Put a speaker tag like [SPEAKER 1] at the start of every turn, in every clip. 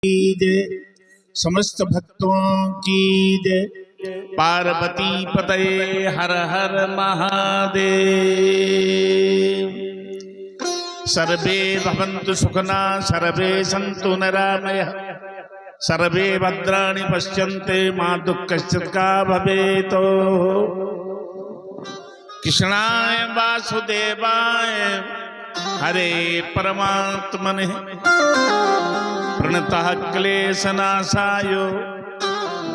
[SPEAKER 1] जय, समस्त भक्तों की जय। पार्वती पतये हर हर महादेव। सर्वे भवन्तु सुखना, सर्वे सन्तु निरामयाः, सर्वे भद्राणि पश्यन्ते मा दुःखश्चित् भवेत्। कृष्णाय वासुदेवाय हरे परमात्मने प्रणतः क्लेशनाशाय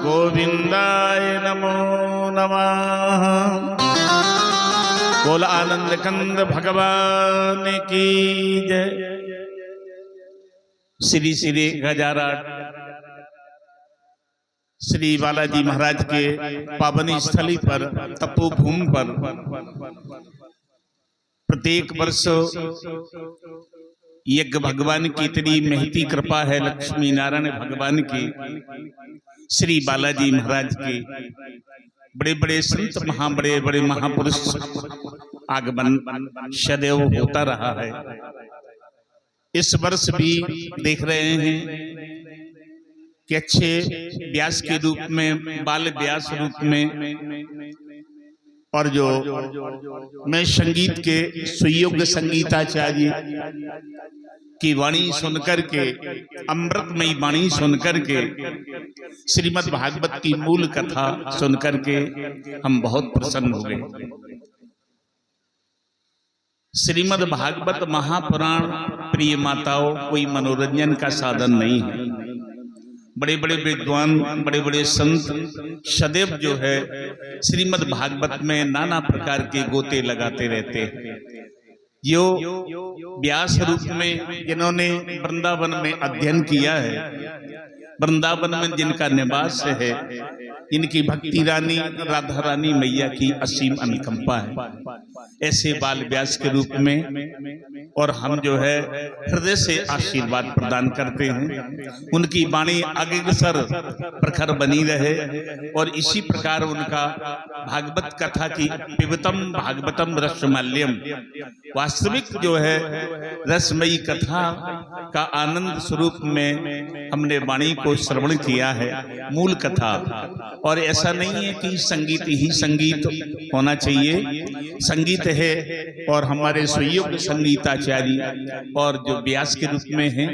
[SPEAKER 1] गोविंदाय नमो नमः। बोल आनंद कंद भगवान की जय। श्री श्री गजारा श्री बालाजी महाराज के पावनी स्थली पर, तपोभूमि पर प्रत्येक वर्ष यज्ञ भगवान की इतनी महती कृपा है, लक्ष्मी नारायण भगवान की, श्री बालाजी महाराज के बड़े बड़े संत बड़े बड़े महापुरुष आगमन सदैव होता रहा है। इस वर्ष भी देख रहे हैं कि अच्छे व्यास के रूप में, बाल व्यास रूप में, और जो मैं संगीत के सुयोग्य संगीताचार्य की वाणी सुनकर के, अमृतमयी वाणी सुनकर के, श्रीमद् भागवत की मूल कथा सुनकर के हम बहुत प्रसन्न हो गए। श्रीमद् भागवत महापुराण प्रिय माताओं कोई मनोरंजन का साधन नहीं है। बड़े बड़े विद्वान, बड़े बड़े संत सदैव जो है श्रीमद् भागवत में नाना प्रकार के गोते लगाते रहते हैं। जो व्यास रूप में जिन्होंने वृंदावन में अध्ययन किया है, वृंदावन में जिनका निवास है, इनकी भक्ति रानी राधा रानी मैया की असीम अनुकंपा है। ऐसे बाल व्यास के रूप में और हम जो है हृदय से आशीर्वाद प्रदान करते हैं। उनकी वाणी अग्रसर प्रखर बनी रहे और इसी प्रकार उनका भागवत कथा की पिबतम भागवतम रसमाल्यम, वास्तविक जो है रसमयी कथा का आनंद स्वरूप में हमने वाणी को श्रवण किया है, मूल कथा। और ऐसा नहीं है कि संगीत ही संगीत होना चाहिए, संगीत है और हमारे सुयोग्य संगीताचार्य और जो व्यास के रूप में हैं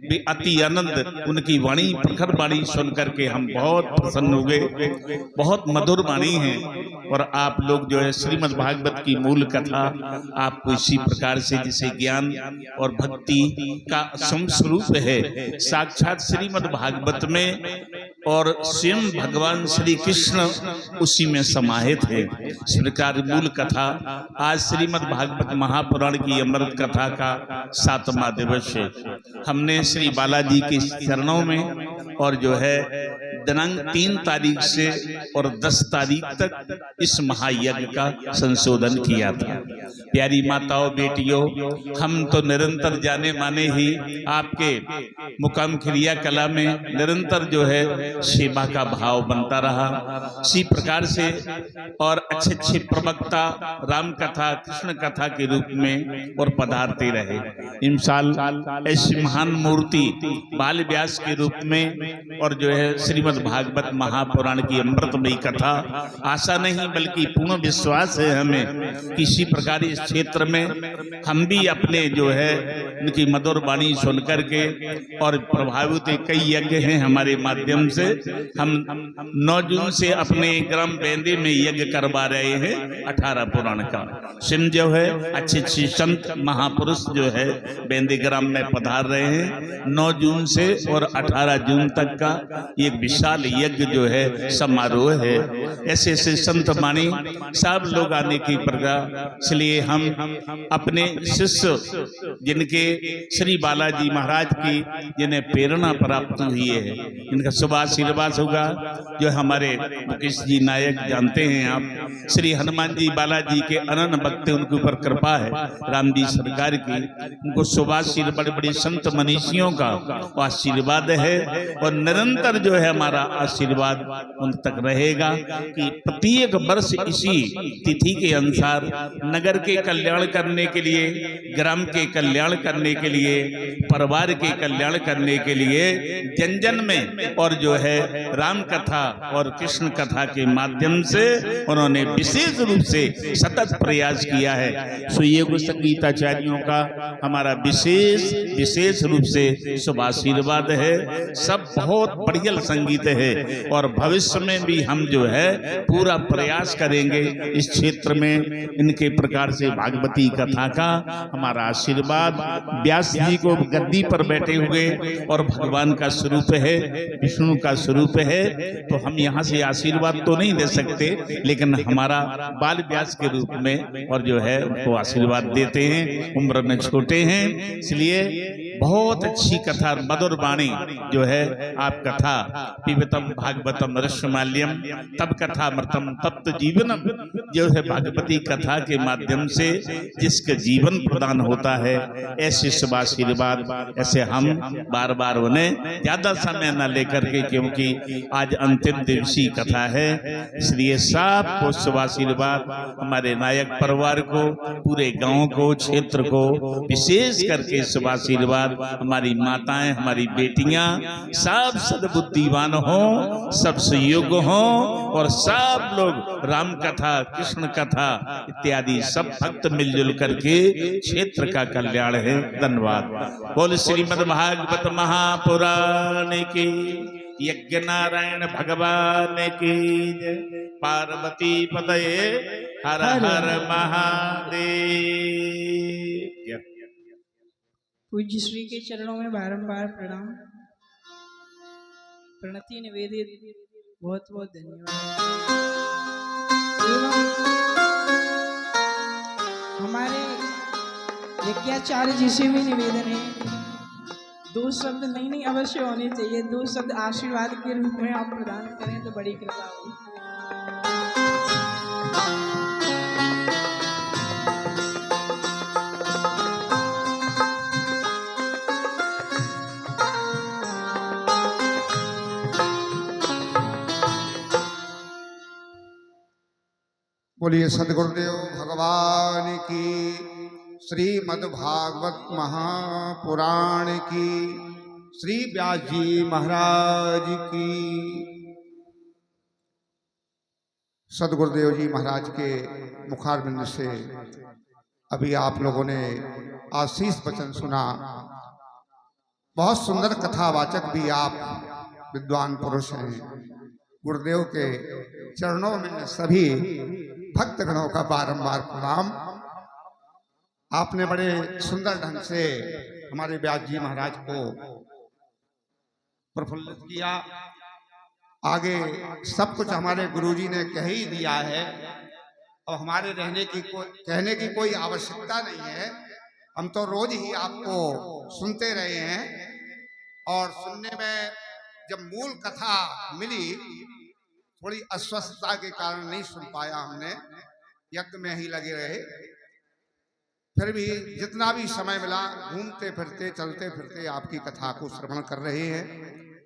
[SPEAKER 1] वे अति आनंद, उनकी वाणी प्रखर वाणी सुनकर के हम बहुत प्रसन्न हो गए। बहुत मधुर वाणी है और आप लोग जो है श्रीमद् भागवत की मूल कथा आपको इसी प्रकार से, जिसे ज्ञान और भक्ति का स्वरूप है, साक्षात श्रीमद् भागवत में और स्वयं भगवान श्री कृष्ण उसी में समाहित है। सरकार मूल कथा आज श्रीमद् भागवत महापुराण की अमृत कथा का 7वां दिवस है। हमने श्री बालाजी के चरणों में और जो है दिनांक 3 तारीख से और 10 तारीख तक इस महायज्ञ का संशोधन किया था। प्यारी माताओं बेटियों, हम तो निरंतर जाने माने ही आपके मुकाम क्रिया कला में निरंतर जो है सेवा का भाव बनता रहा। इसी प्रकार से और अच्छे अच्छे प्रवक्ता राम कथा कृष्ण कथा के रूप में और पधारते रहे। इंशाल ऐसी महान मूर्ति बाल व्यास के रूप में और जो है श्रीमद् भागवत महापुराण की अमृतमयी कथा, आशा नहीं बल्कि पूर्ण विश्वास है हमें किसी प्रकार इस क्षेत्र में हम भी अपने जो है उनकी मधुर वाणी सुनकर के और प्रभावित कई यज्ञ हैं हमारे माध्यम से। हम 9 जून से अपने ग्राम बेंदे में यज्ञ करवा रहे हैं 18 पुराण का। सिम जो है अच्छे अच्छे संत महापुरुष जो है बेंदे ग्राम में पधार रहे हैं। 9 जून से और 18 जून तक का एक विशाल यज्ञ जो है समारोह है। ऐसे ऐसे संत वाणी सब लोग आने की प्रकार, इसलिए हम अपने शिष्य जिनके श्री बालाजी महाराज की जिन्हें प्रेरणा प्राप्त हुई है, इनका शुभ आशीर्वाद होगा। जो हमारे मुकेश जी नायक जानते हैं आप, श्री हनुमान जी बालाजी के अनन्य भक्त, उनके ऊपर कृपा है राम जी सरकार की, उनको शुभ आशीर्वाद बड़े बड़े संत मनीषियों का आशीर्वाद है। और निरंतर जो है हमारा आशीर्वाद उन तक रहेगा कि प्रत्येक वर्ष इसी तिथि के अनुसार नगर के कल्याण करने के लिए, ग्राम के कल्याण करने के लिए, परिवार के कल्याण करने के लिए जन जन में और जो है राम कथा और कृष्ण कथा के माध्यम से उन्होंने विशेष रूप से सतत प्रयास किया है। सुयोग संगीताचार्यों का हमारा विशेष रूप से शुभ आशीर्वाद है। सब बहुत बढ़िया संगीत है और भविष्य में भी हम जो है पूरा प्रयास करेंगे इस क्षेत्र में इनके प्रकार से भागवती कथा का हमारा आशीर्वाद। व्यास जी को गद्दी पर बैठे हुए और भगवान का स्वरूप है, विष्णु का स्वरूप है, तो हम यहाँ से आशीर्वाद तो नहीं दे सकते, लेकिन हमारा बाल व्यास के रूप में और जो है उनको आशीर्वाद देते हैं। उम्र में छोटे हैं, इसलिए बहुत अच्छी कथा, मधुर वाणी जो है आप कथा पिबतम भागवतम रसमाल्यम तब कथा मृतम तप्त जीवनम, जो है भागवती कथा के माध्यम से जिसका जीवन प्रदान होता है, ऐसे शुभ आशीर्वाद ऐसे हम बार बार उन्हें ज्यादा समय न लेकर के, क्योंकि आज अंतिम दिवसीय कथा है, इसलिए सबको शुभ आशीर्वाद हमारे नायक परिवार को, पूरे गांव को, क्षेत्र को विशेष करके शुभ आशीर्वाद। हमारी माताएं, हमारी बेटियां सब सद्बुद्धिवान हो, सब सहयोग हो और सब लोग राम कथा, कृष्ण कथा इत्यादि सब भक्त मिलजुल करके क्षेत्र का कल्याण है। धन्यवाद। बोल श्रीमद् भागवत महापुराण की, यज्ञ नारायण भगवान की जय। पार्वती पतये हर हर महादेव।
[SPEAKER 2] पूज्य श्री के चरणों में बारंबार प्रणाम, प्रणति निवेदित, बहुत बहुत धन्यवाद। एवं हमारे यज्ञाचार्य जी से भी निवेदन है, दो शब्द नहीं अवश्य होने चाहिए, दो शब्द आशीर्वाद के रूप में आप प्रदान करें तो बड़ी कृपा होगी।
[SPEAKER 3] बोलिए सदगुरुदेव भगवान की, श्रीमद् भागवत महापुराण की, श्री व्यास जी महाराज की। सदगुरुदेव जी महाराज के मुखारबिंद से अभी आप लोगों ने आशीष वचन सुना। बहुत सुंदर कथावाचक भी आप विद्वान पुरुष हैं। गुरुदेव के चरणों में सभी भक्तगणों का बारंबार प्रणाम। आपने बड़े सुंदर ढंग से हमारे व्यास जी महाराज को प्रफुल्लित किया। आगे सब कुछ हमारे गुरुजी ने कह ही दिया है, और हमारे कहने की कोई आवश्यकता नहीं है। हम तो रोज ही आपको सुनते रहे हैं, और सुनने में जब मूल कथा मिली, थोड़ी अस्वस्थता के कारण नहीं सुन पाया हमने, यज्ञ में ही लगे रहे। फिर भी जितना भी समय मिला, घूमते फिरते, चलते फिरते आपकी कथा को श्रवण कर रहे हैं।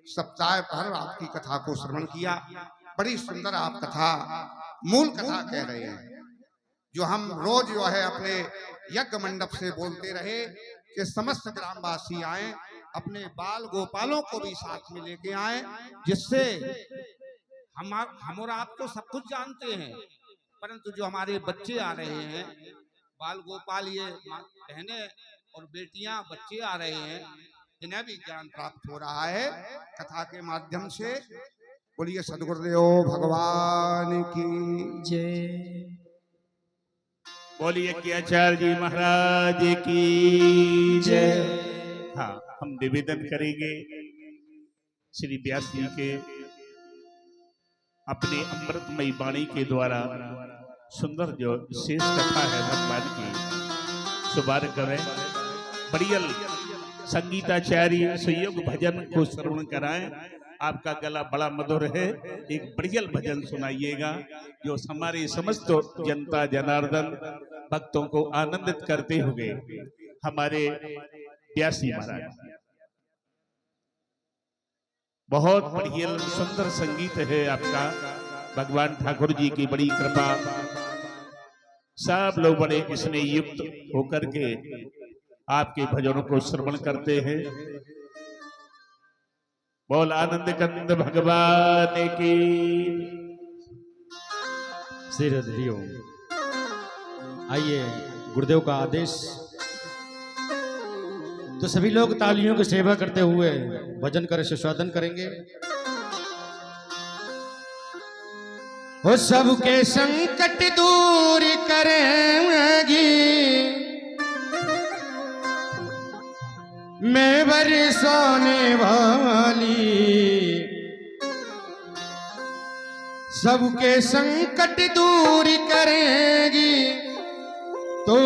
[SPEAKER 3] सप्ताह भर आपकी कथा को श्रवण किया। बड़ी सुंदर आप कथा, मूल कथा कह रहे हैं, जो हम रोज जो है अपने यज्ञ मंडप से बोलते रहे कि समस्त ग्रामवासी आए, अपने बाल गोपालों को भी साथ में लेके आए, जिससे हम और आप तो सब कुछ जानते हैं, परंतु जो हमारे बच्चे आ रहे हैं, बाल गोपाल, ये बहनें और बेटियां, बच्चे आ रहे हैं, इन्हें भी ज्ञान प्राप्त हो रहा है कथा के माध्यम से। बोलिए सदगुरुदेव भगवान की
[SPEAKER 2] जय।
[SPEAKER 1] बोलिए कि आचार्य जी महाराज की जय। हाँ, हम निवेदन करेंगे श्री व्यास जी के अपने अमृतमयी वाणी के द्वारा सुंदर जो विशेष कथा है भगवान की शुभारंभ करें। बढ़ियल संगीताचार्य सहयोग भजन को श्रवण कराएं। आपका गला बड़ा मधुर है, एक बढ़ियल भजन सुनाइएगा जो हमारी समस्त जनता जनार्दन भक्तों को आनंदित करते हुए हमारे व्यास जी महाराज। बहुत बढ़िया सुंदर संगीत है आपका। भगवान ठाकुर जी की बड़ी कृपा, सब लोग बड़े स्नेह युक्त होकर के आपके भजनों को श्रवण करते हैं। बोल आनंद कंद भगवान की।
[SPEAKER 4] श्री हरिओम। आइए, गुरुदेव का आदेश। तो सभी लोग तालियों की सेवा करते हुए भजन कर सुस्वादन करेंगे। हो सबके संकट दूर करेंगी, मैं बरसाने वाली। सबके संकट दूर करेंगी, तो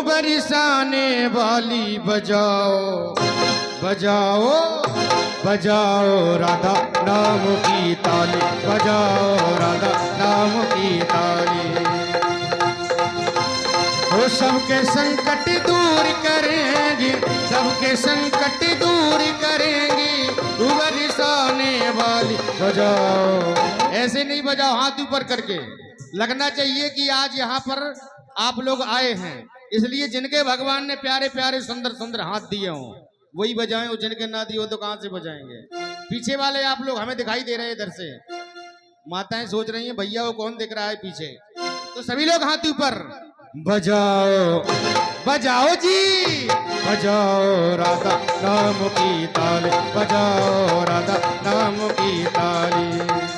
[SPEAKER 4] बरसाने वाली। बजाओ बजाओ बजाओ राधा नाम की ताली, बजाओ राधा नाम की ताली। वो सबके संकट दूर करेंगी, सबके संकट दूर करेंगी, बरसाने वाली। बजाओ, ऐसे नहीं बजाओ, हाथ ऊपर करके। लगना चाहिए कि आज यहाँ पर आप लोग आए हैं, इसलिए जिनके भगवान ने प्यारे प्यारे सुंदर सुंदर हाथ दिए हों वही बजाएं, और जिनके ना दिए हो तो कहां से बजाएंगे। पीछे वाले आप लोग हमें दिखाई दे रहे हैं इधर से, माताएं सोच रही हैं भैया वो कौन दिख रहा है पीछे। तो सभी लोग हाथ ऊपर। बजाओ बजाओ जी, बजाओ राधा नाम की ताली, बजाओ राधा नाम की ताली।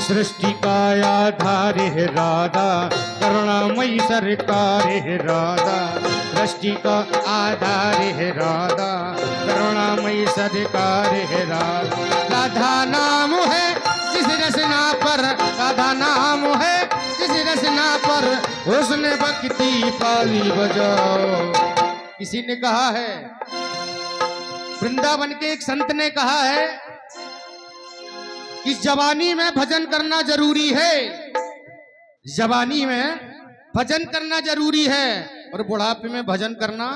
[SPEAKER 4] सृष्टि का आधार है राधा, करुणामयी सरकार है राधा। सृष्टि का आधार है राधा, करुणामयी सरकार है राधा। राधा नाम है जिस रचना पर, राधा नाम है जिस रचना पर, उसने भक्ति पाली। बजाओ। किसी ने कहा है, वृंदावन के एक संत ने कहा है कि जवानी में भजन करना जरूरी है, जवानी में भजन करना जरूरी है, और बुढ़ापे में भजन करना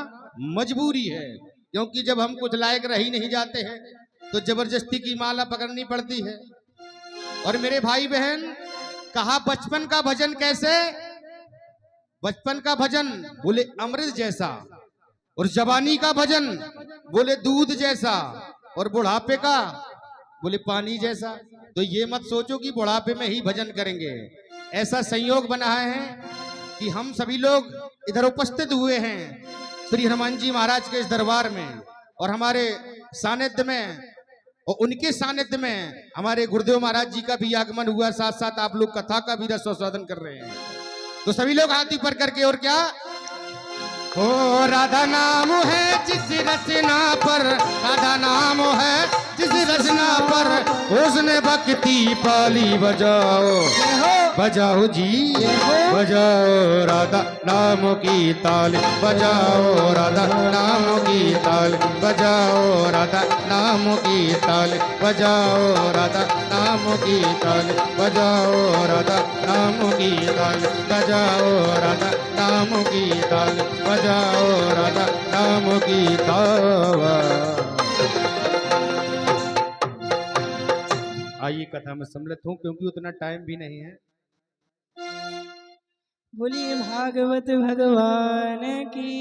[SPEAKER 4] मजबूरी है। क्योंकि जब हम कुछ लायक रह ही नहीं जाते हैं तो जबरदस्ती की माला पकड़नी पड़ती है। और मेरे भाई बहन, कहा बचपन का भजन कैसे? बचपन का भजन बोले अमृत जैसा, और जवानी का भजन बोले दूध जैसा, और बुढ़ापे का बोले पानी जैसा। तो ये मत सोचो कि बुढ़ापे में ही भजन करेंगे। ऐसा संयोग बना है कि हम सभी लोग इधर उपस्थित हुए हैं श्री हनुमान जी महाराज के इस दरबार में, और हमारे सानिध्य में और उनके सानिध्य में हमारे गुरुदेव महाराज जी का भी आगमन हुआ। साथ साथ आप लोग कथा का भी रसोस्वादन कर रहे हैं। तो सभी लोग हाथ ऊपर करके, और क्या? ओ राधा नाम है जिस रचना पर, राधा नाम है जिस रचना पर, उसने भक्ति पाली। बजाओ बजाओ जी, बजाओ राधा नाम की ताली, बजाओ राधा नाम की ताली, बजाओ राधा नाम की ताली, बजाओ राधा नाम की ताली, बजाओ राधा नाम की ताली, बजाओ राधा नाम की ताली, बजाओ राधा नाम की ताली। आइए कथा में सम्मिलित हूं, क्योंकि उतना टाइम भी नहीं है।
[SPEAKER 2] बोलिए भागवत भगवान की।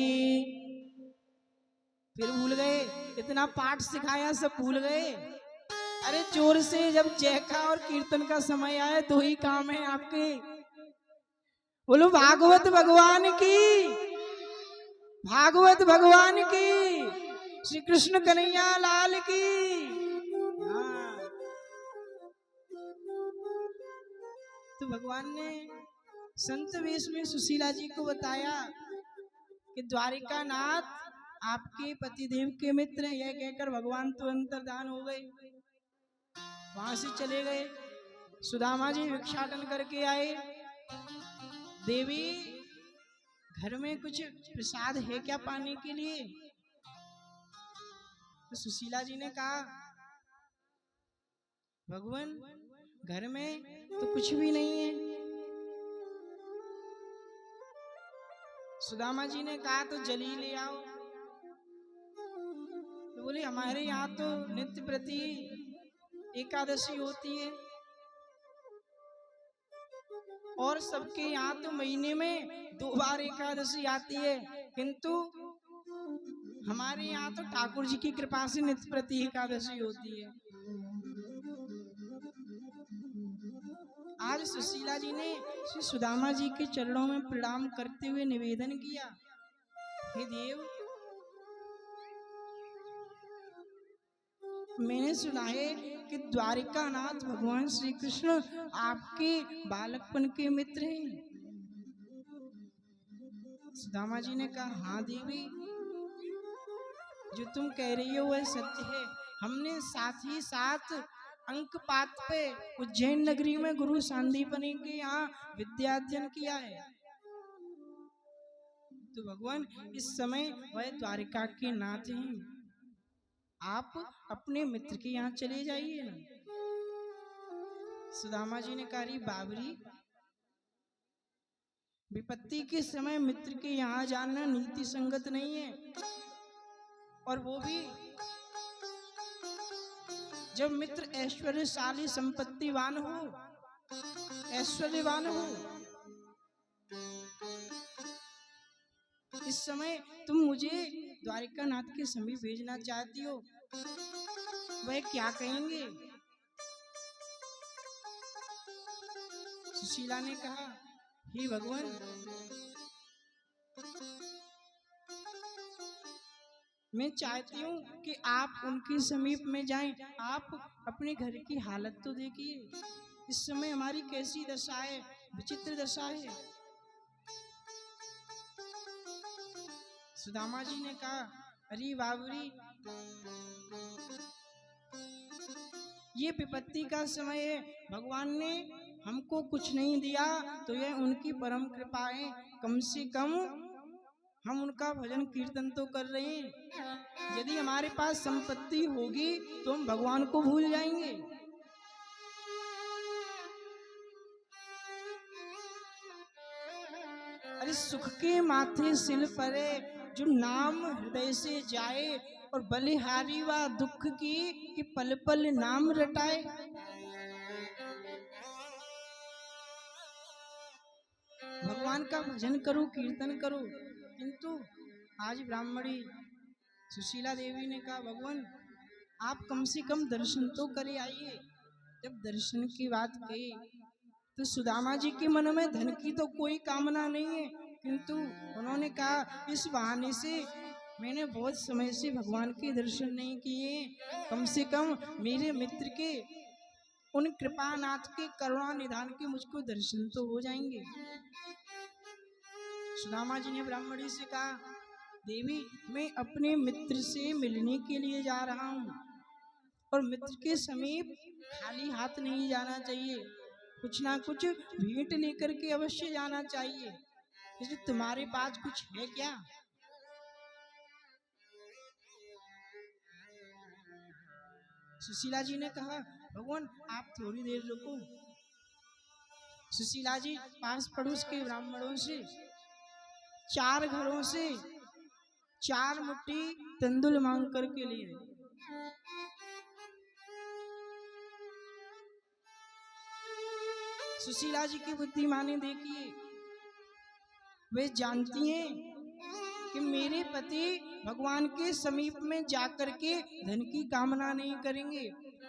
[SPEAKER 2] फिर भूल गए? इतना पाठ सिखाया सब भूल गए? अरे जोर से, जब जय का और कीर्तन का समय आए तो ही काम है आपके। बोलो भागवत भगवान की, भागवत भगवान की, श्री कृष्ण कन्हैया लाल की। हाँ। तो भगवान ने संत वेश में सुशीला जी को बताया कि द्वारिका नाथ आपके पतिदेव के मित्र हैं। यह कहकर भगवान तो अंतर्धान हो गए, वहां से चले गए। सुदामा जी भिक्षाटन करके आए। देवी घर में कुछ प्रसाद है क्या पाने के लिए? तो सुशीला जी ने कहा, भगवान घर में तो कुछ भी नहीं है। सुदामा जी ने कहा, तो जल ही ले आओ। तो बोले, हमारे यहाँ तो नित्य प्रति एकादशी होती है और सबके यहाँ तो महीने में 2 बार एकादशी आती है, किंतु हमारे यहाँ तो ठाकुर जी की कृपा से नित्य प्रति एकादशी होती है। आज सुशीला जी ने श्री सुदामा जी के चरणों में प्रणाम करते हुए निवेदन किया, हे देव, मैंने सुना है कि द्वारिकानाथ भगवान श्री कृष्ण आपके बालकपन के मित्र हैं। सुदामा जी ने कहा, हाँ देवी, जो तुम कह रही हो वह सत्य है। हमने साथ ही साथ अंकपात पे उज्जैन नगरी में गुरु सांदीपनि के यहाँ विद्याध्ययन किया है। तो भगवान इस समय वह द्वारिका के नाथ हैं, आप अपने मित्र के यहाँ चले जाइए ना। सुदामा जी ने कहा, बाबरी, विपत्ति के समय मित्र के यहाँ जाना नीति संगत नहीं है, और वो भी जब मित्र ऐश्वर्यशाली संपत्तिवान हो, ऐश्वर्यवान हो। इस समय तुम मुझे द्वारिका नाथ के समीप भेजना चाहती हो, वह क्या कहेंगे? सुशीला ने कहा, हे भगवान, मैं चाहती हूँ कि आप उनके समीप में जाएं। आप अपने घर की हालत तो देखिए, इस समय हमारी कैसी दशा है, विचित्र दशा है। सुदामा जी ने कहा, अरे बाबरी, ये विपत्ति का समय है, भगवान ने हमको कुछ नहीं दिया तो यह उनकी परम कृपा है। कम से कम हम उनका भजन कीर्तन तो कर रहे हैं। यदि हमारे पास संपत्ति होगी तो हम भगवान को भूल जाएंगे। अरे सुख के माथे सिल परे, जो नाम हृदय से जाए, और बलिहारी व दुख की कि पल पल नाम रटाए। भगवान का भजन करो, कीर्तन करो। किंतु आज ब्राह्मणी सुशीला देवी ने कहा, भगवान आप कम से कम दर्शन तो करे आइए। जब दर्शन की बात कही तो सुदामा जी के मन में धन की तो कोई कामना नहीं है, किंतु उन्होंने कहा, इस बहाने से मैंने बहुत समय से भगवान के दर्शन नहीं किए, कम से कम मेरे मित्र के, उन कृपानाथ के करुणा निधान के मुझको दर्शन तो हो जाएंगे। सुदामा जी ने ब्राह्मणी से कहा, देवी, मैं अपने मित्र से मिलने के लिए जा रहा हूँ, और मित्र के समीप खाली हाथ नहीं जाना चाहिए, कुछ ना कुछ भेंट लेकर के अवश्य जाना चाहिए। इसलिए तुम्हारे पास कुछ है क्या? सुशीला जी ने कहा, भगवान आप थोड़ी देर रुको। सुशीला जी पास पड़ोस के ब्राह्मणों से 4 घरों से 4 मुट्ठी तंदुल मांग करके लिए। सुशीला जी की बुद्धिमानी देखिए, वे जानती हैं कि मेरे पति भगवान के समीप में जाकर के धन की कामना नहीं करेंगे,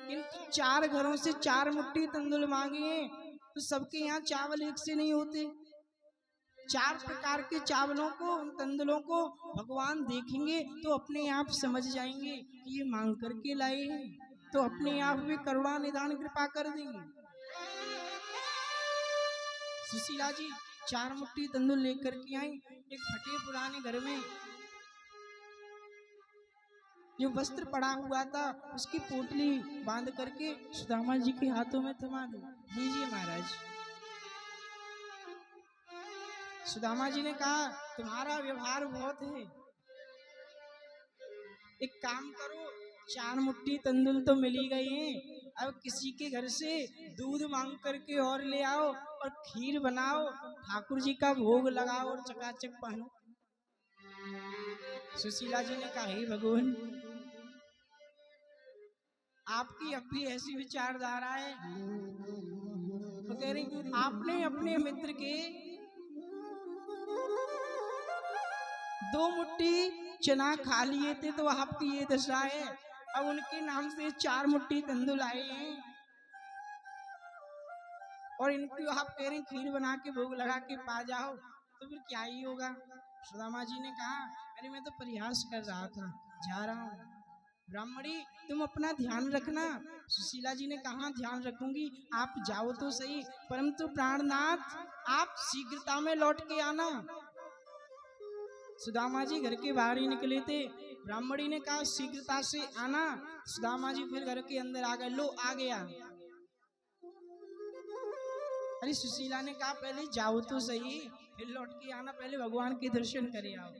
[SPEAKER 2] किंतु 4 घरों से 4 मुट्ठी तंदुल मांगे हैं, तो सबके यहाँ चावल एक से नहीं होते। 4 प्रकार के चावलों को, उन तंदुलों को भगवान देखेंगे तो अपने आप समझ जाएंगे कि ये मांग करके लाए हैं, तो अपने आप भी करुणा निधान कृपा कर देंगे। सुशीला जी 4 मुट्ठी तंदूर लेकर के आई। एक फटे पुराने घर में जो वस्त्र पड़ा हुआ था उसकी पोटली बांध करके सुदामा जी के हाथों में थमा दी। लीजिए महाराज। सुदामा जी ने कहा तुम्हारा व्यवहार बहुत है, एक काम करो, 4 मुट्ठी तंदुल तो मिल ही गई हैं, अब किसी के घर से दूध मांग करके और ले आओ और खीर बनाओ, ठाकुर जी का भोग लगाओ और चकाचक पहनो। सुशीला जी ने कहा हे भगवान, आपकी अब भी ऐसी विचारधारा है। तो कह रही आपने अपने मित्र के 2 मुट्ठी चना खा लिए थे तो आपकी ये दशा है, अब उनके नाम से 4 मुट्ठी तंदुल आए हैं और इनको आप कह रहे खीर बना के भोग लगा के पा जाओ, तो फिर क्या ही होगा। सुदामा जी ने कहा अरे मैं तो प्रयास कर रहा था, जा रहा हूँ। ब्राह्मणी तुम अपना ध्यान रखना। सुशीला जी ने कहा ध्यान रखूंगी, आप जाओ तो सही, परंतु प्राणनाथ आप शीघ्रता में लौट के आना। सुदामा जी घर के बाहर ही निकले थे, ब्राह्मणी ने कहा शीघ्रता से आना। सुदामा जी फिर घर के अंदर आ गए, लो आ गया। अरे सुशीला ने कहा पहले जाओ तो सही, फिर लौट के आना, पहले भगवान के दर्शन करे आओ।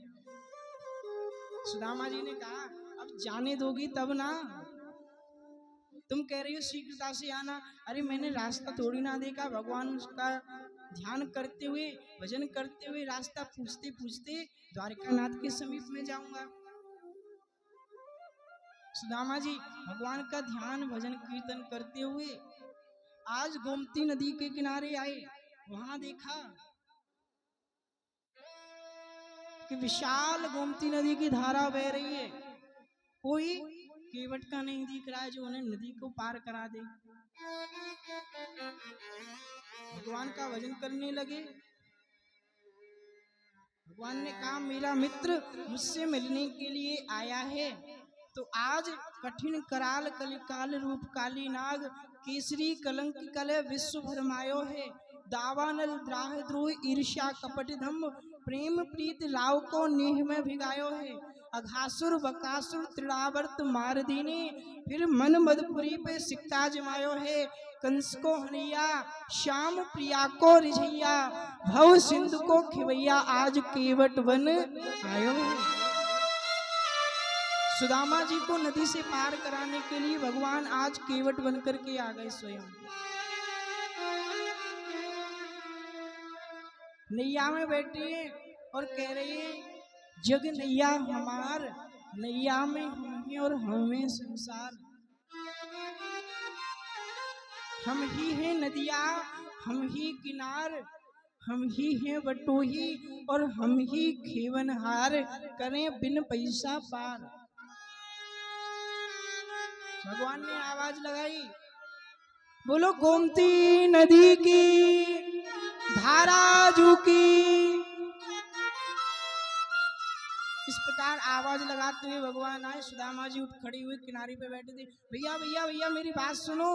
[SPEAKER 2] सुदामा जी ने कहा अब जाने दोगी तब ना, तुम कह रही हो शीघ्रता से आना, अरे मैंने रास्ता थोड़ी ना देखा, भगवान उसका ध्यान करते हुए भजन करते हुए रास्ता पूछते पूछते द्वारिकानाथ के समीप में जाऊंगा। सुदामा जी भगवान का ध्यान भजन कीर्तन करते हुए आज गोमती नदी के किनारे आए, वहां देखा कि विशाल गोमती नदी की धारा बह रही है, कोई केवट का नहीं दिख रहा है जो उन्हें नदी को पार करा दे। भगवान का भजन करने लगे। भगवान ने कहा मेरा मित्र मुझसे मिलने के लिए आया है, तो आज कठिन कराल कलिकाल रूप काली नाग केसरी कलंक कले विश्व भरमायो है, दावानल द्राह द्रोह ईर्ष्या कपट धम्म प्रेम प्रीत लाव को नेह में भिगायो है, अघासुर बकासुर त्रिड़ावर्त मार दीने फिर मन मदपुरी पे सिक्ता जमायो है, कंस को हनैया श्याम प्रिया को रिझैया भव सिंधु को खिवैया आज केवट वन आयो है। सुदामा जी को नदी से पार कराने के लिए भगवान आज केवट बन करके आ गए स्वयं। नैया में बैठी है और कह रही है जग नैया हमार, नैया में हम हैं और हमें संसार, हम ही हैं नदिया हम ही किनार, हम ही हैं बटोही और हम ही खेवनहार, करें बिन पैसा पार। भगवान ने आवाज लगाई, बोलो गोमती नदी की धारा झुकी। इस प्रकार आवाज लगाते हुए भगवान आए। सुदामा जी उठ खड़ी हुई किनारे पे बैठे थे, भैया भैया भैया मेरी बात सुनो।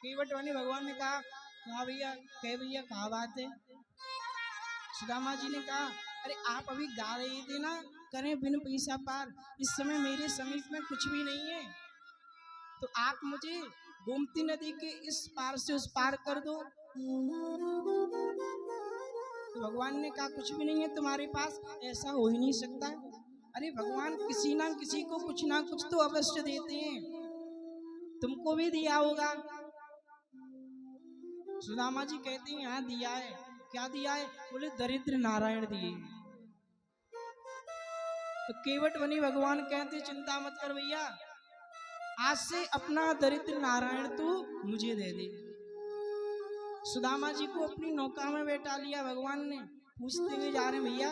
[SPEAKER 2] केवट वाले भगवान ने कहा भैया कह भैया कहा बात है। सुदामा जी ने कहा अरे आप अभी गा रहे थे ना, करें बिन पैसा पार, इस समय मेरे समीप में कुछ भी नहीं है, तो आप मुझे गोमती नदी के इस पार से उस पार कर दो। तो भगवान ने कहा कुछ भी नहीं है तुम्हारे पास, ऐसा हो ही नहीं सकता। अरे भगवान किसी ना किसी को कुछ ना कुछ तो अवश्य देते हैं, तुमको भी दिया होगा। सुदामा जी कहते हैं हाँ दिया है। क्या दिया है? बोले दरिद्र नारायण दिए। तो केवट बनी भगवान कहते चिंता मत कर भैया, आज से अपना दरिद्र नारायण तू मुझे दे दे। सुदामा जी को अपनी नौका में बैठा लिया भगवान ने। पूछते हुए जा रहे भैया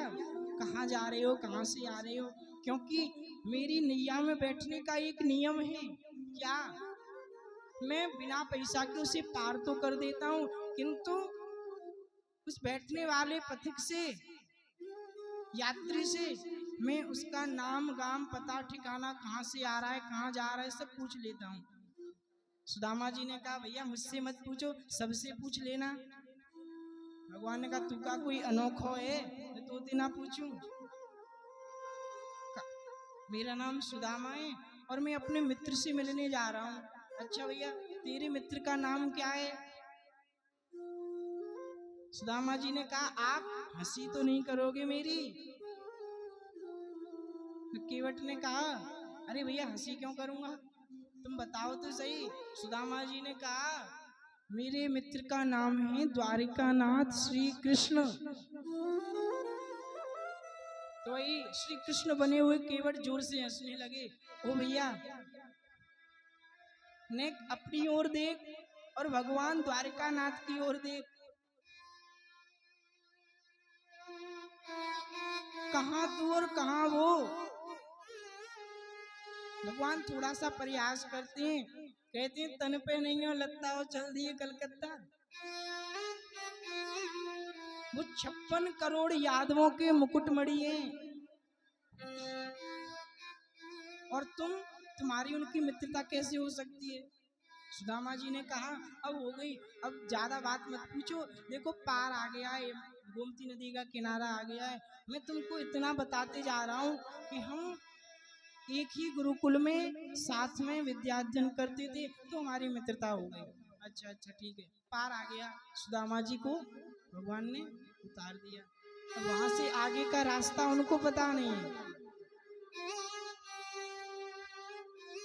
[SPEAKER 2] कहाँ जा रहे हो, कहाँ से आ रहे हो? क्योंकि मेरी नैया में बैठने का एक नियम है, क्या मैं बिना पैसा के उसे पार तो कर देता हूँ, किंतु उस बैठने वाले पथिक से, यात्री से मैं उसका नाम गाम पता ठिकाना, कहाँ से आ रहा है कहाँ जा रहा है सब पूछ लेता हूँ। सुदामा जी ने कहा भैया मुझसे मत पूछो, सबसे पूछ लेना। भगवान ने कहा तू का कोई अनोखो है तो ना पूछूं? मेरा नाम सुदामा है और मैं अपने मित्र से मिलने जा रहा हूँ। अच्छा भैया तेरे मित्र का नाम क्या है? सुदामा जी ने कहा आप हंसी तो नहीं करोगे मेरी? तो केवट ने कहा अरे भैया हंसी क्यों करूंगा, तुम बताओ तो सही। सुदामा जी ने कहा मेरे मित्र का नाम है द्वारिकानाथ श्री कृष्ण। तो वही श्री कृष्ण बने हुए केवट जोर से हंसने लगे। ओ भैया ने अपनी ओर देख और भगवान द्वारिकानाथ की ओर देख, कहां तू और कहां वो। भगवान थोड़ा सा प्रयास करते हैं, कहते हैं तन पे नहीं हो लगता हो चल दिए कलकत्ता। वो 56 करोड़ यादवों के मुकुटमणि हैं और तुम्हारी उनकी मित्रता कैसे हो सकती है? सुदामा जी ने कहा अब हो गई, अब ज्यादा बात मत पूछो, देखो पार आ गया है, गोमती नदी का किनारा आ गया है। मैं तुमको इतना बताते जा रहा हूँ कि हम एक ही गुरुकुल में साथ में विद्याध्ययन करते थे, तो हमारी मित्रता हो गई। अच्छा अच्छा ठीक है, पार आ गया। सुदामा जी को भगवान ने उतार दिया, अब वहां से आगे का रास्ता उनको पता नहीं है।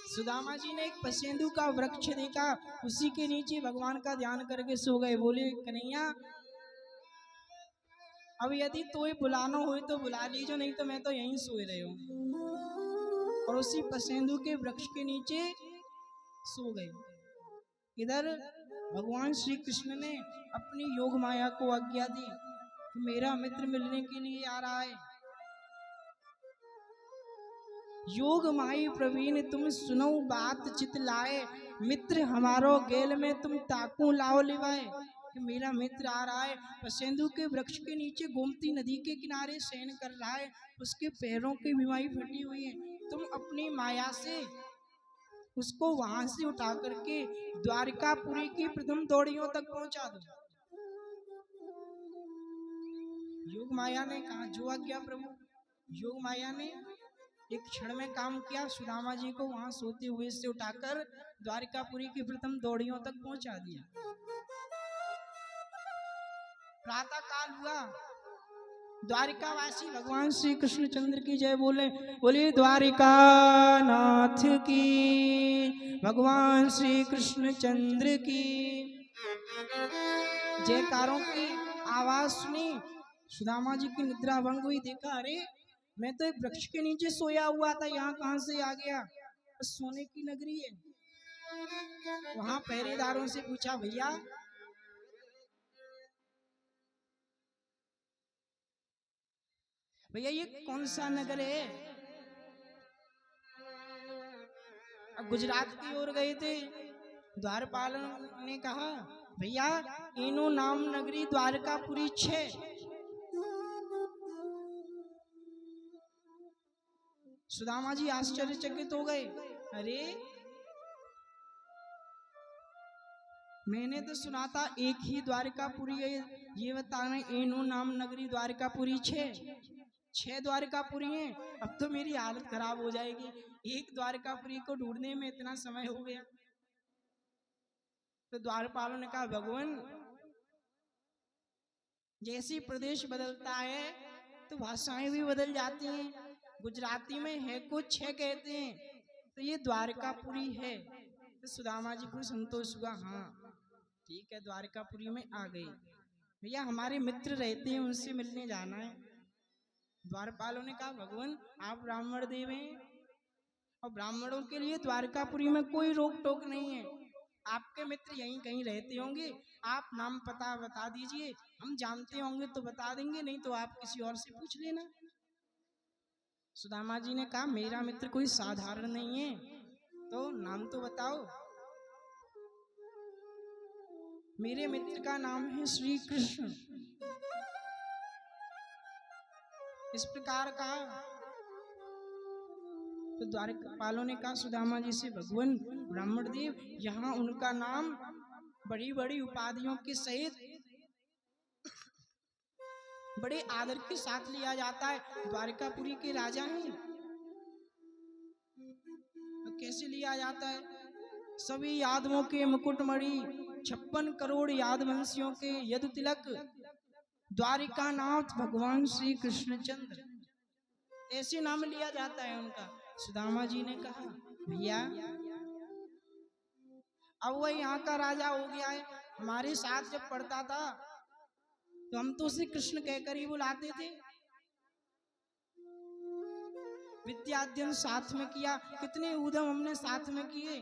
[SPEAKER 2] सुदामा जी ने एक पसेंदू का वृक्ष देखा, उसी के नीचे भगवान का ध्यान करके सो गए। बोले कन्हैया अब यदि तो बुलाना हो तो बुला लीजिए, नहीं तो मैं तो यहीं सोए रहे हूँ। और उसी पसेंदू के वृक्ष के नीचे सो गए। इधर भगवान श्री कृष्ण ने अपनी योग माया को आज्ञा दी कि मेरा मित्र मिलने के लिए आ रहा है। योग माई प्रवीण तुम सुनो बात चित लाए, मित्र हमारो गेल में तुम ताकू लाओ लिवाए। कि मेरा मित्र आ रहा है, पसेंदू के वृक्ष के नीचे गोमती नदी के किनारे शयन कर रहा है, उसके पैरों की बीमारी फटी हुई है, तुम अपनी माया से उसको वहां से उठा करके द्वारिकापुरी की प्रथम दौड़ियों तक पहुंचा दो। योग माया ने कहा जो आज्ञा प्रभु। योग माया ने एक क्षण में काम किया, सुदामा जी को वहां सोते हुए से उठाकर द्वारिकापुरी की प्रथम दौड़ियों तक पहुंचा दिया। प्रातः काल हुआ, द्वारिकावासी भगवान श्री कृष्णचंद्र की जय बोले। बोले द्वारिकानाथ की, भगवान श्री कृष्णचंद्र की। जयकारों की आवाज सुनी, सुदामा जी की निद्रा भंग हुई। देखा अरे मैं तो एक वृक्ष के नीचे सोया हुआ था, यहाँ कहां से आ गया? सोने की नगरी है। वहां पहरेदारों से पूछा भैया ये कौन सा नगर है? अब गुजरात की ओर गए थे। द्वारपाल ने कहा भैया इनो नाम नगरी द्वारकापुरी 6। सुदामा जी आश्चर्यचकित हो गए। अरे मैंने तो सुना था एक ही द्वारकापुरी है, ये बता रहे एनो नाम नगरी द्वारकापुरी 6 द्वारकापुरी हैं। अब तो मेरी हालत खराब हो जाएगी, एक द्वारकापुरी को ढूंढने में इतना समय हो गया। तो द्वारपालों ने कहा भगवान जैसी प्रदेश बदलता है तो भाषाएं भी बदल जाती हैं। गुजराती में है कुछ 6 कहते हैं, तो ये द्वारकापुरी है। तो सुदामा जी को संतोष हुआ, हाँ ठीक है द्वारकापुरी में आ गई। भैया हमारे मित्र रहते हैं, उनसे मिलने जाना है। द्वारपालों ने कहा भगवान आप ब्राह्मण देव हैं और ब्राह्मणों के लिए द्वारकापुरी में कोई रोक टोक नहीं है, आपके मित्र यहीं कहीं रहते होंगे, आप नाम पता बता दीजिए, हम जानते होंगे तो बता देंगे, नहीं तो आप किसी और से पूछ लेना। सुदामा जी ने कहा मेरा मित्र कोई साधारण नहीं है, तो नाम तो बताओ। मेरे मित्र का नाम है श्री कृष्ण। इस प्रकार कहा तो द्वारपालों ने कहा सुदामा जी से भगवान ब्राह्मण देव यहाँ उनका नाम बड़ी बड़ी उपाधियों के सहित बड़े आदर के साथ लिया जाता है, द्वारकापुरी के राजा हैं। तो कैसे लिया जाता है? सभी यादवों के मुकुटमणि, 56 करोड़ यादवंशियों के यदु तिलक, द्वारिकानाथ भगवान श्री कृष्णचंद्र, ऐसे नाम लिया जाता है उनका। सुदामा जी ने कहा भैया अब वह यहाँ का राजा हो गया है, हमारे साथ जब पढ़ता था तो हम तो उसे कृष्ण कहकर ही बुलाते थे। विद्या अध्ययन साथ में किया, कितने उद्यम हमने साथ में किए।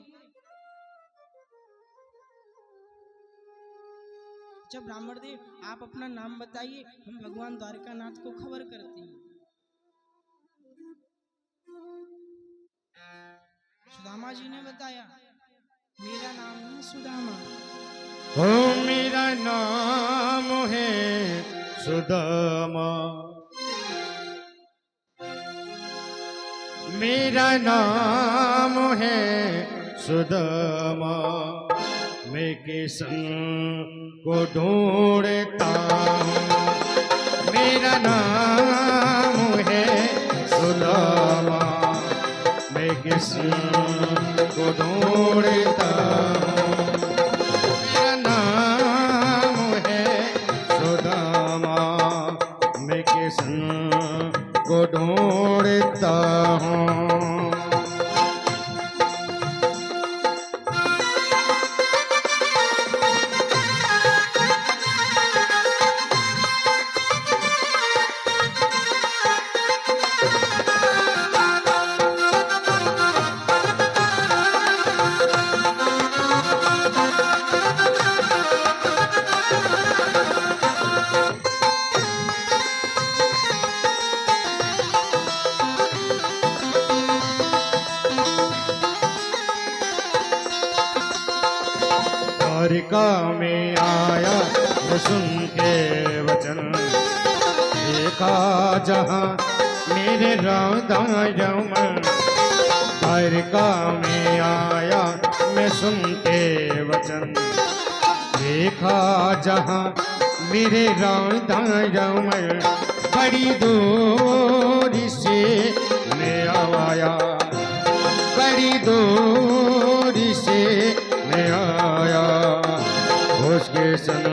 [SPEAKER 2] जब ब्राह्मण देव आप अपना नाम बताइए, हम भगवान द्वारिकानाथ को खबर करते हैं। सुदामा जी ने बताया मेरा नाम है सुदामा।
[SPEAKER 4] ओ मेरा नाम है सुदामा, मेरा नाम है सुदामा, मैं किसन को ढूंढता हूँ। मेरा नाम है सुदामा, मैं किसन को ढूंढता हूँ। मेरा नाम है सुदामा, मैं किसन को ढूंढता हूँ। द्वारिका में आया मैं सुन के वचन, देखा जहाँ मेरे राधा रमन। द्वारिका में आया मैं सुन के वचन, देखा जहाँ मेरे राधा रमन। बड़ी दूर से मैं आया, बड़ी दूर से मैं आया, उसके सन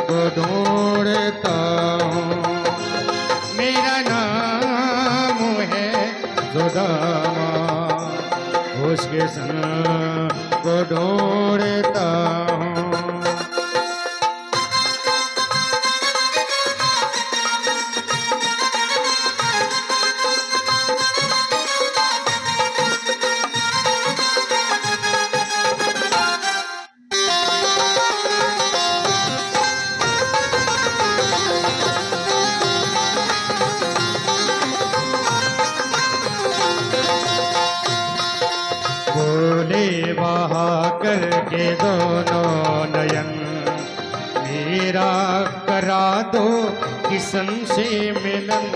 [SPEAKER 4] को ढूंढता हूँ। मेरा नाम है सुदामा, उसके सन को ढूंढता हूँ। बोले बहा करके दोनों नयन, मेरा करा दो किसन से मिलन।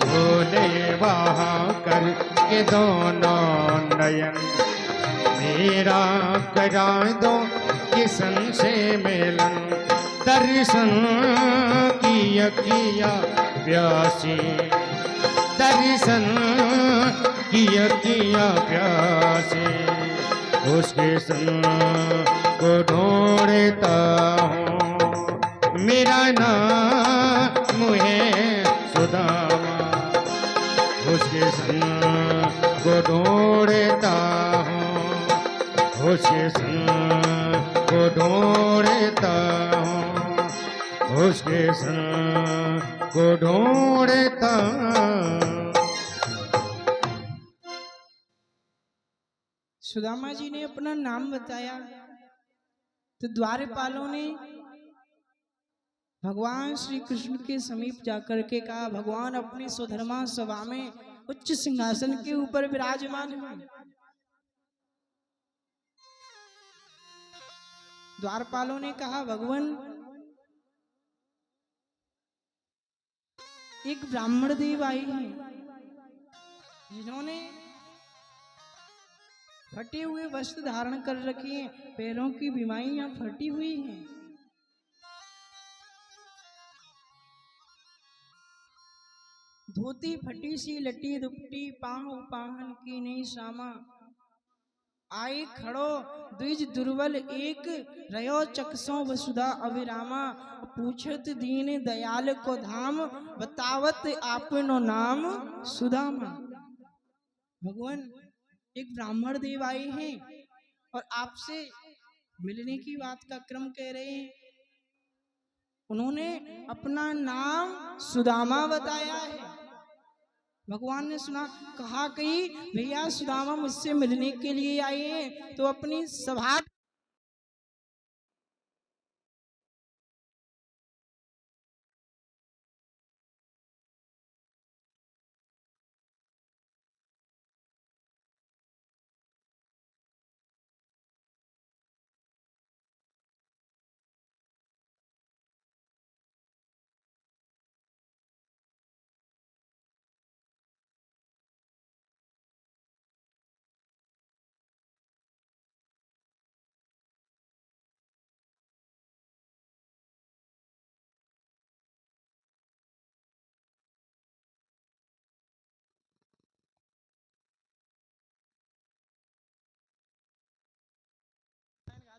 [SPEAKER 4] बोले बहा करके दोनों नयन, मेरा करा दो किसन से मिलन। दर्शन किया प्यासी, दर्शन किया प्यासे, उसके संग को ढूंढता हूँ। मेरा नाम है सुदामा, उसके संग को ढूंढता हूँ, उसके संग को ढूंढता हूँ, उसके संग को ढूंढता।
[SPEAKER 2] सुदामा जी ने अपना नाम बताया तो द्वारपालों ने भगवान श्री कृष्ण के समीप जाकर के कहा भगवान अपनी स्वधर्मा सभा में उच्च सिंहासन के ऊपर विराजमान हैं। द्वारपालों ने कहा भगवान एक ब्राह्मण देव आए हैं जिन्होंने फटे हुए वस्त्र धारण कर रखे हैं, पैरों की बीमारियां फटी हुई हैं। धोती फटी सी लटी दुपटी, पाँव पाहन की नहीं सामा, आई खड़ो द्विज दुर्बल एक, रयो चक्षो वसुधा अभिरामा, पूछत दीन दयाल को धाम, बतावत आपनो नाम सुदामा। भगवान एक ब्राह्मण देव आए हैं और आपसे मिलने की बात का क्रम कह रहे हैं। उन्होंने अपना नाम सुदामा बताया है। भगवान ने सुना, कहा कि भैया सुदामा मुझसे मिलने के लिए आए हैं, तो अपनी सभा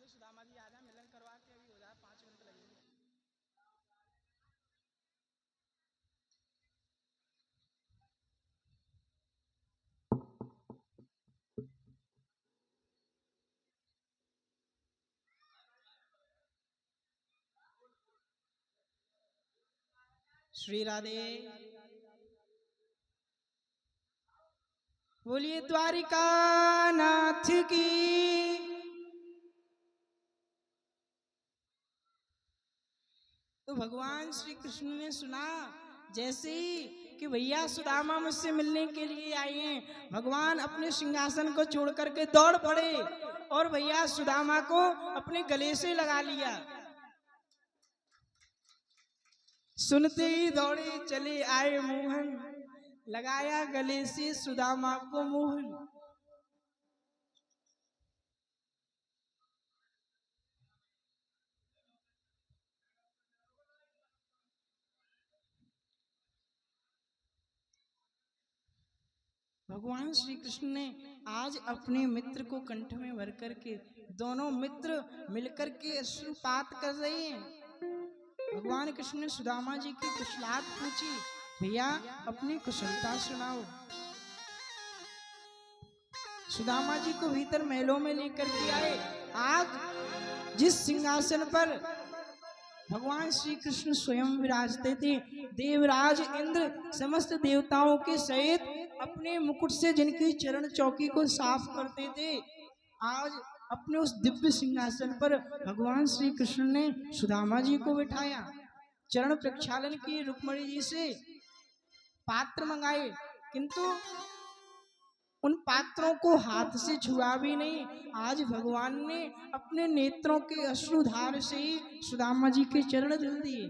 [SPEAKER 2] सुदामा जी आ जाए, मिलन करवा के अभी हो जाए, 5 मिनट लगेंगे। श्री राधे बोलिए द्वारिका नाथ की। तो भगवान श्री कृष्ण ने सुना जैसे ही कि भैया सुदामा मुझसे मिलने के लिए आए हैं, भगवान अपने सिंहासन को छोड़ करके दौड़ पड़े और भैया सुदामा को अपने गले से लगा लिया। सुनते ही दौड़े चले आए मोहन, लगाया गले से सुदामा को मोहन। भगवान श्री कृष्ण ने आज अपने मित्र को कंठ में भर करके दोनों मित्र मिलकर के अश्रुपात कर रहे हैं। भगवान कृष्ण ने सुदामा जी की कुशलात पूछी, भैया अपनी कुशलता सुनाओ। सुदामा जी को भीतर महलों में लेकर के आए। आज जिस सिंहासन पर भगवान श्री कृष्ण स्वयं विराजते थे, देवराज इंद्र समस्त देवताओं के सहित अपने मुकुट से जिनकी चरण चौकी को साफ करते थे, आज अपने उस दिव्य सिंहासन पर भगवान श्री कृष्ण ने सुदामा जी को बिठाया। चरण प्रक्षालन किए, रुक्मणी जी से पात्र मंगाए, किंतु उन पात्रों को हाथ से छुआ भी नहीं। आज भगवान ने अपने नेत्रों के अश्रुधार से ही सुदामा जी के चरण धुल दिए।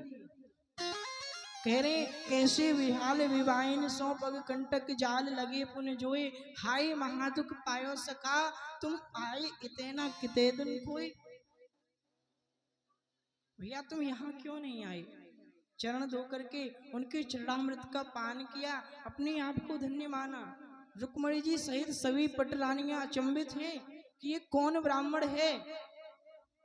[SPEAKER 2] कह रहे कैसे विहाल विवाइन सौ पग कंटक जाल लगे पुन जोए, हाय महादुख पायो सका तुम आए इतना किते दिन कोई। भैया तुम यहाँ क्यों नहीं आए? चरण धो करके उनके चरणामृत का पान किया, अपने आप को धन्य माना। रुक्मणी जी सहित सभी पटरानियां अचंभित हैं कि ये कौन ब्राह्मण है,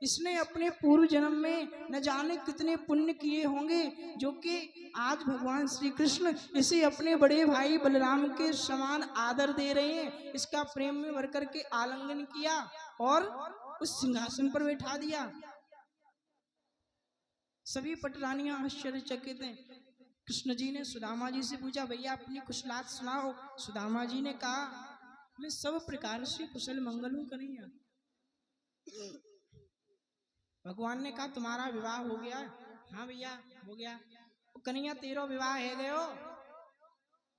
[SPEAKER 2] इसने अपने पूर्व जन्म में न जाने कितने पुण्य किए होंगे, जो कि आज भगवान श्री कृष्ण इसे अपने बड़े भाई बलराम के समान आदर दे रहे हैं। इसका प्रेम में भर करके आलिंगन किया और उस सिंहासन पर बैठा दिया। सभी पटरानियां आश्चर्यचकित हैं। कृष्ण जी ने सुदामा जी से पूछा, भैया अपनी कुशलात सुनाओ। सुदामा जी ने कहा, मैं सब प्रकार से कुशल मंगल हूं कन्हैया। भगवान ने कहा, तुम्हारा विवाह हो गया? हाँ भैया हो गया। तो कन्हैया तेरा विवाह है गयो?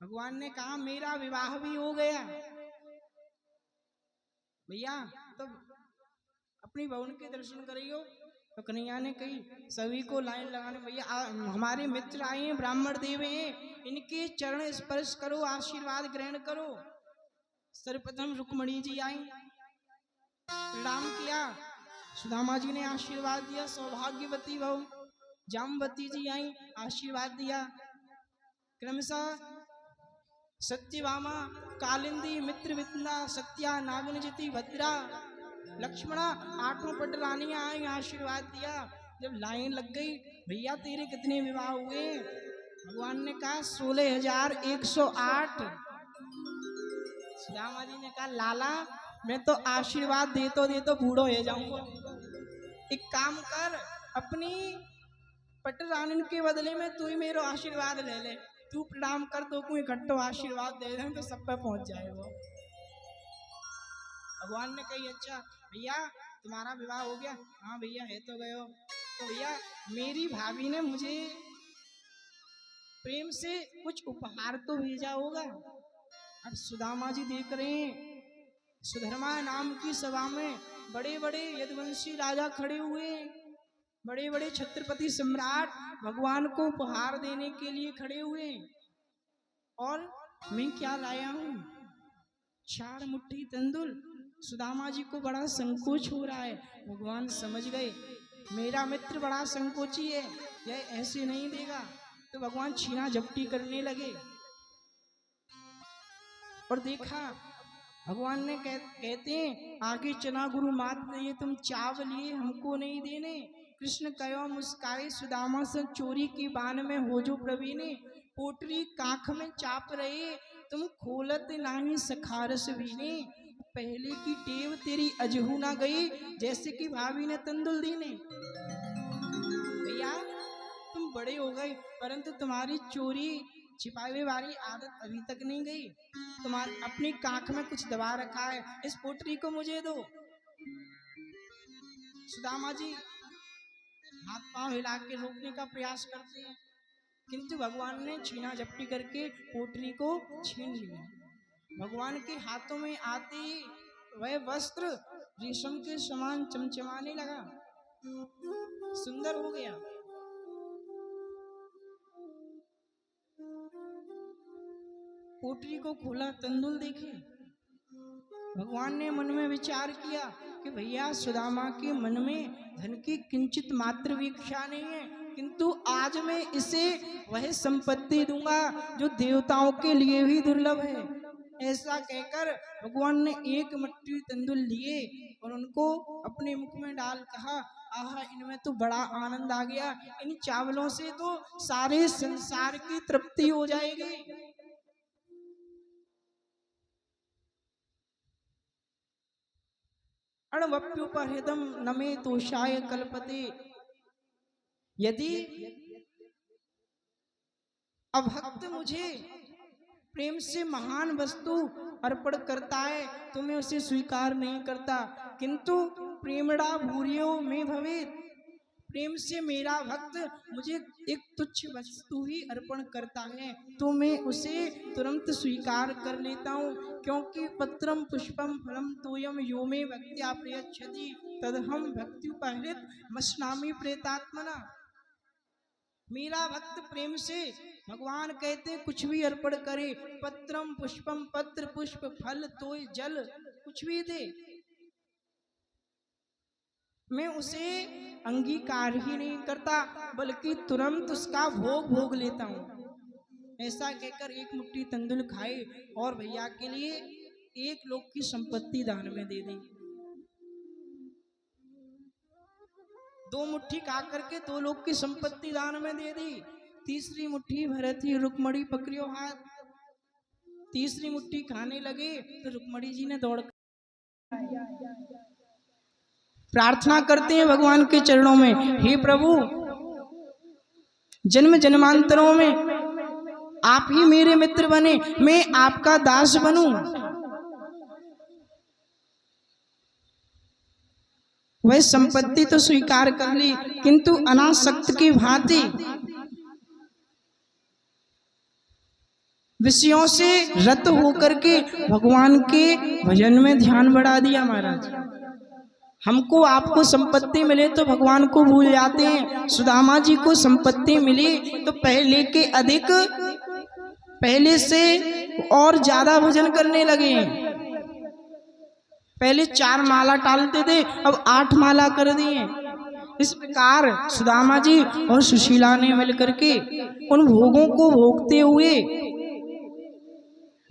[SPEAKER 2] भगवान ने कहा, मेरा विवाह भी हो गया। भैया तो अपनी बहन के दर्शन करियो। तो कन्हैया ने कही, सभी को लाइन लगाने, भैया हमारे मित्र आए हैं, ब्राह्मण देव हैं, इनके चरण स्पर्श करो, आशीर्वाद ग्रहण करो। सर्वप्रथम रुक्मणी जी आई, प्रणाम किया। सुदामा जी ने आशीर्वाद दिया, सौभाग्यवती भव। जामवती जी आई, आशीर्वाद दिया। क्रमशः सत्यभामा, कालिंदी, मित्रविंदा, सत्या, नागिनजति, भद्रा, लक्ष्मणा, आठों पट रानियां आई, आशीर्वाद दिया। जब लाइन लग गई, भैया तेरे कितने विवाह हुए? भगवान ने कहा 16,108। सुदामा जी ने कहा लाला मैं तो आशीर्वाद दे तो बूढ़ो हो जाऊंगा। एक काम कर, अपनी पट रानी के बदले में तू ही मेरा आशीर्वाद ले ले। तू प्रणाम कर तो कोई इकट्ठो आशीर्वाद दे दे तो सब पे पहुंच जाए वो। भगवान ने कही अच्छा भैया तुम्हारा विवाह हो गया? हाँ भैया है तो गए हो। तो भैया मेरी भाभी ने मुझे प्रेम से कुछ उपहार तो भेजा होगा। अब सुदामा जी देख रहे हैं सुधर्मा नाम की सभा में बड़े बड़े यदुवंशी राजा खड़े हुए, बड़े बड़े छत्रपति सम्राट भगवान को उपहार देने के लिए खड़े हुए, और मैं क्या लाया हूं? 4 मुट्ठी तंदुल। सुदामा जी को बड़ा संकोच हो रहा है। भगवान समझ गए मेरा मित्र बड़ा संकोची है, यह ऐसे नहीं देगा। तो भगवान छीना झपटी करने लगे और देखा भगवान ने कहते हैं आगे चना गुरु मात नहीं, तुम चावल लिए हमको नहीं देने। कृष्ण कयो मुस्काए सुदामा से चोरी की बान में हो जो प्रवीणे। पोटरी काख में चाप रहे तुम खोलत नाही सखारस वीने। पहले की टेव तेरी अजहू ना गई, जैसे कि भाभी ने तंदुल दीने। भैया तुम बड़े हो गए परंतु तुम्हारी चोरी छिपावे वाली आदत अभी तक नहीं गई। तुम्हारे अपनी काख में कुछ दबा रखा है, इस पोटरी को मुझे दो। सुदामा जी हाथ पांव हिला के रोकने का प्रयास करते हैं, किंतु भगवान ने छीना झपटी करके पोटरी को छीन लिया। भगवान के हाथों में आते ही वह वस्त्र रेशम के समान चमचमाने लगा, सुंदर हो गया। पोटरी को खोला, तंदुल देखे। भगवान ने मन में विचार किया कि भैया सुदामा के मन में धन की किंचित मात्र भी इच्छा नहीं है, किंतु आज मैं इसे वह संपत्ति दूंगा जो देवताओं के लिए भी दुर्लभ है। ऐसा कहकर भगवान ने 1 मुट्ठी तंदुल लिए और उनको अपने मुख में डाल कहा आहा इनमें तो बड़ा आनंद आ गया, इन चावलों से तो सारे संसार की तृप्ति हो जाएगी। अणवप्युपहृदम नमे तोषाय कल्पते। यदि अभक्त मुझे प्रेम से महान वस्तु अर्पण करता है तो मैं उसे स्वीकार नहीं करता, किंतु प्रेमड़ा भूरियो में भवेत। प्रेम से मेरा भक्त मुझे एक तुच्छ वस्तु ही अर्पण करता है तो मैं उसे तुरंत स्वीकार कर लेता हूँ, क्योंकि पत्रम पुष्पम फलम तोयम यो मे भक्त्या प्रयच्छति तदहम भक्त्युपहृत मस्नामि प्रेतात्मना। मेरा भक्त प्रेम से भगवान कहते कुछ भी अर्पण करे, पत्रम पुष्पम, पत्र पुष्प, फल तोय जल, कुछ भी दे, मैं उसे अंगीकार ही नहीं करता बल्कि तुरंत उसका भोग लेता हूँ। ऐसा कहकर 1 मुट्ठी तंदुल खाए और भैया के लिए 1 लोक की संपत्ति दान में दे दी। 2 मुट्ठी खा करके 2 लोक की संपत्ति दान में दे दी। तीसरी मुट्ठी भरत ही रुक्मणी पकड़ियो हाथ। तीसरी मुट्ठी खाने लगे तो रुक्मणी जी ने दौड़ प्रार्थना करते हैं भगवान के चरणों में, हे प्रभु जन्म जन्मांतरों में आप ही मेरे मित्र बने, मैं आपका दास बनूं। वह संपत्ति तो स्वीकार कर ली, किंतु अनासक्त की भांति विषयों से रत होकर के भगवान के भजन में ध्यान बढ़ा दिया। महाराज हमको आपको संपत्ति मिले तो भगवान को भूल जाते हैं। सुदामा जी को संपत्ति मिली तो पहले के अधिक, पहले से और ज्यादा भजन करने लगे। पहले 4 माला टालते थे, अब 8 माला कर दिए। इस प्रकार सुदामा जी और सुशीला ने मिलकर के उन भोगों को भोगते हुए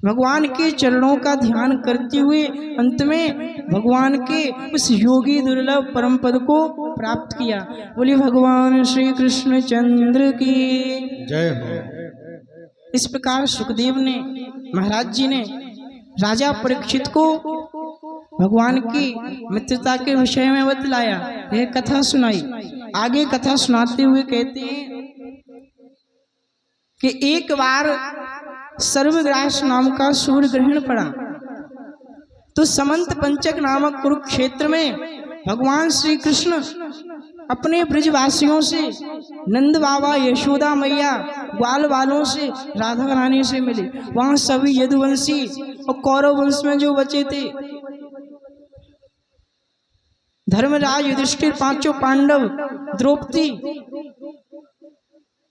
[SPEAKER 2] भगवान के चरणों का ध्यान करते हुए अंत में भगवान के उस योगी दुर्लभ परम पद को प्राप्त किया। बोलिए भगवान श्री कृष्ण चंद्र की
[SPEAKER 4] जय हो।
[SPEAKER 2] इस प्रकार सुखदेव ने महाराज जी ने राजा परीक्षित को भगवान की मित्रता के विषय में बतलाया, यह कथा सुनाई। आगे कथा सुनाते हुए कहते हैं कि एक बार सर्वग्रास नाम का सूर्य ग्रहण पड़ा, तो समंत पंचक नामक कुरुक्षेत्र में भगवान श्री कृष्ण अपने ब्रजवासियों से, नंद बाबा, यशोदा मैया, ग्वाल वालों से, राधा रानी से मिले। वहां सभी यदुवंशी और कौरव वंश में जो बचे थे, धर्मराज, युधिष्ठिर, पांचों पांडव, द्रौपदी,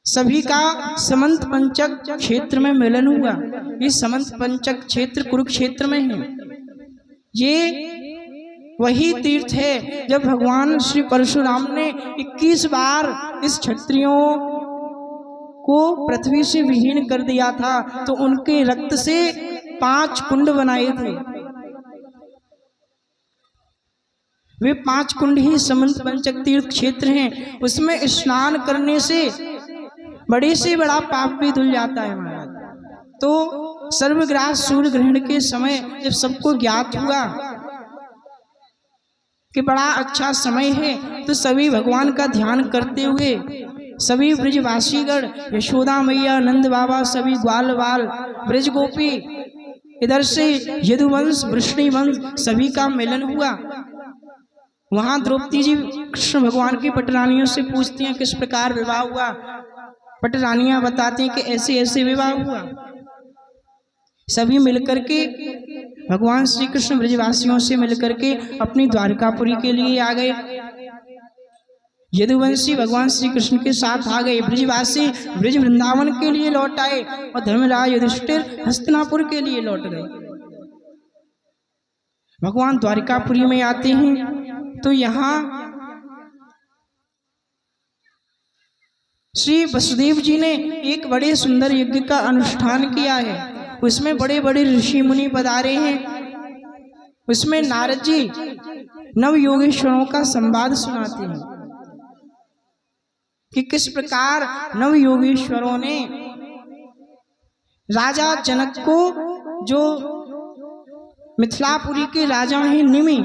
[SPEAKER 2] सभी का समंत पंचक क्षेत्र में मिलन हुआ। ये समंत पंचक क्षेत्र कुरुक्षेत्र में है। ये वही तीर्थ है जब भगवान श्री परशुराम ने 21 बार इस क्षत्रियों को पृथ्वी से विहीन कर दिया था, तो उनके रक्त से 5 कुंड बनाए थे। वे 5 कुंड ही समंत पंचक तीर्थ क्षेत्र हैं। उसमें स्नान करने से बड़े से बड़ा पाप भी धुल जाता है महाराज। तो सर्वग्रास सूर्य ग्रहण के समय जब सबको ज्ञात हुआ कि बड़ा अच्छा समय है, तो सभी भगवान का ध्यान करते हुए सभी ब्रजवासीगण, यशोदा मैया, नंद बाबा, सभी ग्वाल बाल, ब्रज गोपी, इधर से यदुवंश, वृष्णिवंश, सभी का मिलन हुआ। वहां द्रौपदी जी कृष्ण भगवान की पटरानियों से पूछती हैं किस प्रकार विवाह हुआ। पटरानियां बताती हैं कि ऐसे ऐसे विवाह हुआ। सभी मिलकर के भगवान श्री कृष्ण ब्रजवासियों से मिलकर के अपनी द्वारकापुरी के लिए आ गए। यदुवंशी भगवान श्री कृष्ण के साथ आ गए, ब्रजवासी ब्रज वृंदावन के लिए लौट आए और धर्मराज युधिष्ठिर हस्तिनापुर के लिए लौट गए। भगवान द्वारकापुरी में आते हैं तो यहाँ श्री वसुदेव जी ने एक बड़े सुंदर यज्ञ का अनुष्ठान किया है। उसमें बड़े बड़े ऋषि मुनि पधारे हैं। उसमें नारद जी नव योगेश्वरों का संवाद सुनाते हैं कि किस प्रकार नव योगेश्वरों ने राजा जनक को, जो मिथिलापुरी के राजा हैं निमि,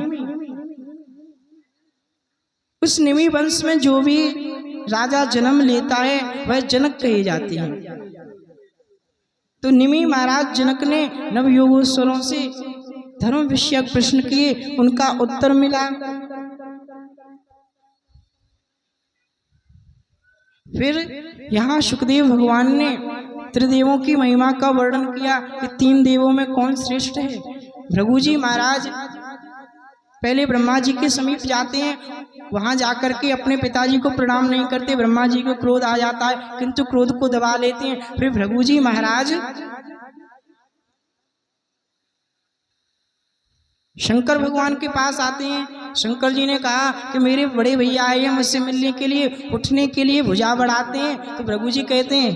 [SPEAKER 2] उस निमि वंश में जो भी राजा जन्म लेता है वह जनक कहे जाते हैं। तो निमि महाराज जनक ने नव योगेश्वरों से धर्म विषयक प्रश्न किए, उनका उत्तर मिला। फिर यहाँ सुखदेव भगवान ने त्रिदेवों की महिमा का वर्णन किया कि 3 देवों में कौन श्रेष्ठ है। भृगु जी महाराज पहले ब्रह्मा जी के समीप जाते हैं, वहां जाकर के अपने पिताजी को प्रणाम नहीं करते, ब्रह्मा जी को क्रोध आ जाता है, किंतु क्रोध को दबा लेते हैं। फिर भृगु जी महाराज शंकर भगवान के पास आते हैं। शंकर जी ने कहा कि मेरे बड़े भैया आए हैं मुझसे मिलने के लिए, उठने के लिए भुजा बढ़ाते हैं। तो भृगु जी कहते हैं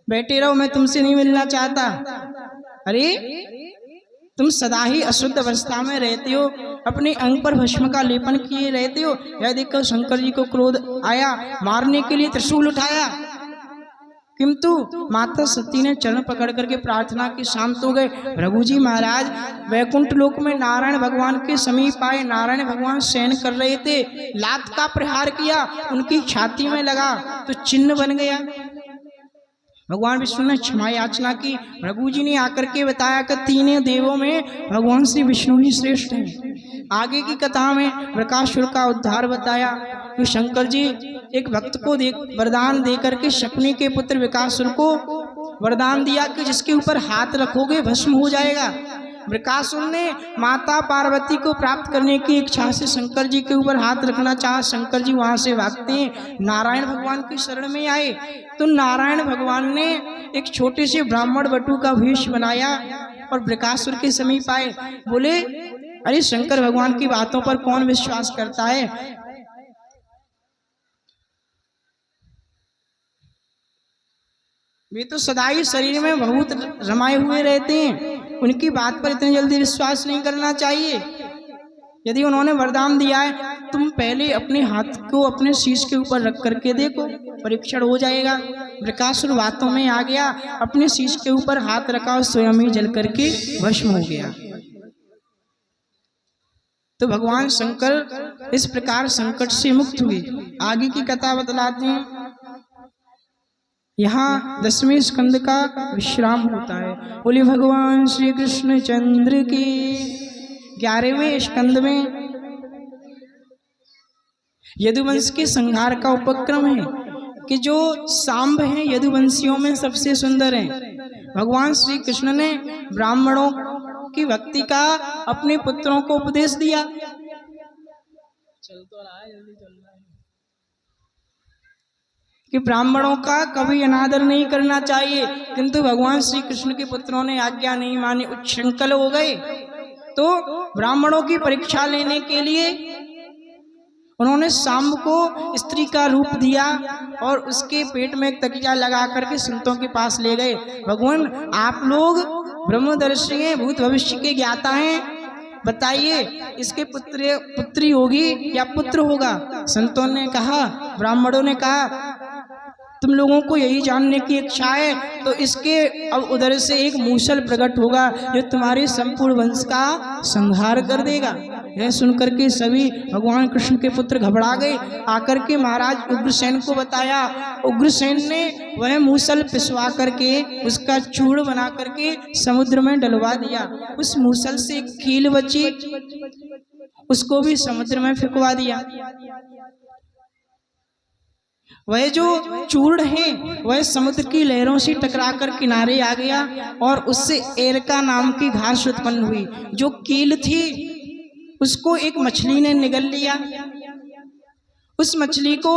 [SPEAKER 2] बैठे रहो, मैं तुमसे नहीं मिलना चाहता। अरे तुम सदा ही अशुद्ध अवस्था में रहते हो, अपने अंग पर भस्म का लेपन किए रहते हो। यह देखकर शंकर जी को क्रोध आया, मारने के लिए त्रिशूल उठाया, किंतु माता सती ने चरण पकड़ करके प्रार्थना की, शांत हो गए। भृगु जी महाराज वैकुंठ लोक में नारायण भगवान के समीप आए। नारायण भगवान शयन कर रहे थे, लात का प्रहार किया, उनकी छाती में लगा तो चिन्ह बन गया। भगवान विष्णु ने क्षमा याचना की। भृगु जी ने आकर के बताया कि 3 देवों में भगवान श्री विष्णु ही श्रेष्ठ हैं। आगे की कथा में वृकासुर का उद्धार बताया कि शंकर जी एक भक्त को वरदान दे करके शकुनी के पुत्र वृकासुर को वरदान दिया कि जिसके ऊपर हाथ रखोगे भस्म हो जाएगा। वृकासुर ने माता पार्वती को प्राप्त करने की इच्छा से शंकर जी के ऊपर हाथ रखना चाहा। शंकर जी वहां से भागते हैं, नारायण भगवान की शरण में आए। तो नारायण भगवान ने एक छोटे से ब्राह्मण बटू का वेश बनाया और वृकासुर के समीप आए। बोले अरे शंकर भगवान की बातों पर कौन विश्वास करता है। वे तो सदा ही शरीर में बहुत रमाए हुए रहते हैं, उनकी बात पर इतनी जल्दी विश्वास नहीं करना चाहिए। यदि उन्होंने वरदान दिया है, तुम पहले अपने हाथ को अपने शीश के ऊपर रख करके देखो, परीक्षण हो जाएगा। वृकासुर बातों में आ गया, अपने शीश के ऊपर हाथ रखा और स्वयं ही जल करके भस्म हो गया। तो भगवान शंकर इस प्रकार संकट से मुक्त हुए। आगे की कथा बतलाते हैं। यहाँ 10वें स्कंद का विश्राम होता है। बोले भगवान श्री कृष्ण चंद्र की। 11वें स्कंद में यदुवंश के संहार का उपक्रम है कि जो सांब हैं यदुवंशियों में सबसे सुंदर हैं। भगवान श्री कृष्ण ने ब्राह्मणों की भक्ति का अपने पुत्रों को उपदेश दिया। चल तो रहा है, जल्दी चल रहा है कि ब्राह्मणों का कभी अनादर नहीं करना चाहिए, किंतु भगवान श्री कृष्ण के पुत्रों ने आज्ञा नहीं मानी, उच्छृंखल हो गए। तो ब्राह्मणों की परीक्षा लेने के लिए उन्होंने सांब को स्त्री का रूप दिया और उसके पेट में एक तकिया लगा करके संतों के पास ले गए। भगवान आप लोग ब्रह्मदर्शी हैं, भूत भविष्य के ज्ञाता हैं, बताइए इसके पुत्री होगी या पुत्र होगा। संतों ने कहा, ब्राह्मणों ने कहा, तुम लोगों को यही जानने की इच्छा है तो इसके अब उधर से एक मूसल प्रकट होगा जो तुम्हारे संपूर्ण वंश का संहार कर देगा। यह सुनकर के सभी भगवान कृष्ण के पुत्र घबरा गए। आकर के महाराज उग्रसेन को बताया। उग्रसेन ने वह मूसल पिसवा करके उसका चूर्ण बना करके समुद्र में डलवा दिया। उस मूसल से एक कील बची, उसको भी समुद्र में फेंकवा दिया। वह जो चूर्ण है वह समुद्र की लहरों से टकराकर किनारे आ गया और उससे एरका नाम की घास उत्पन्न हुई। जो कील थी उसको एक मछली ने निगल लिया। उस मछली को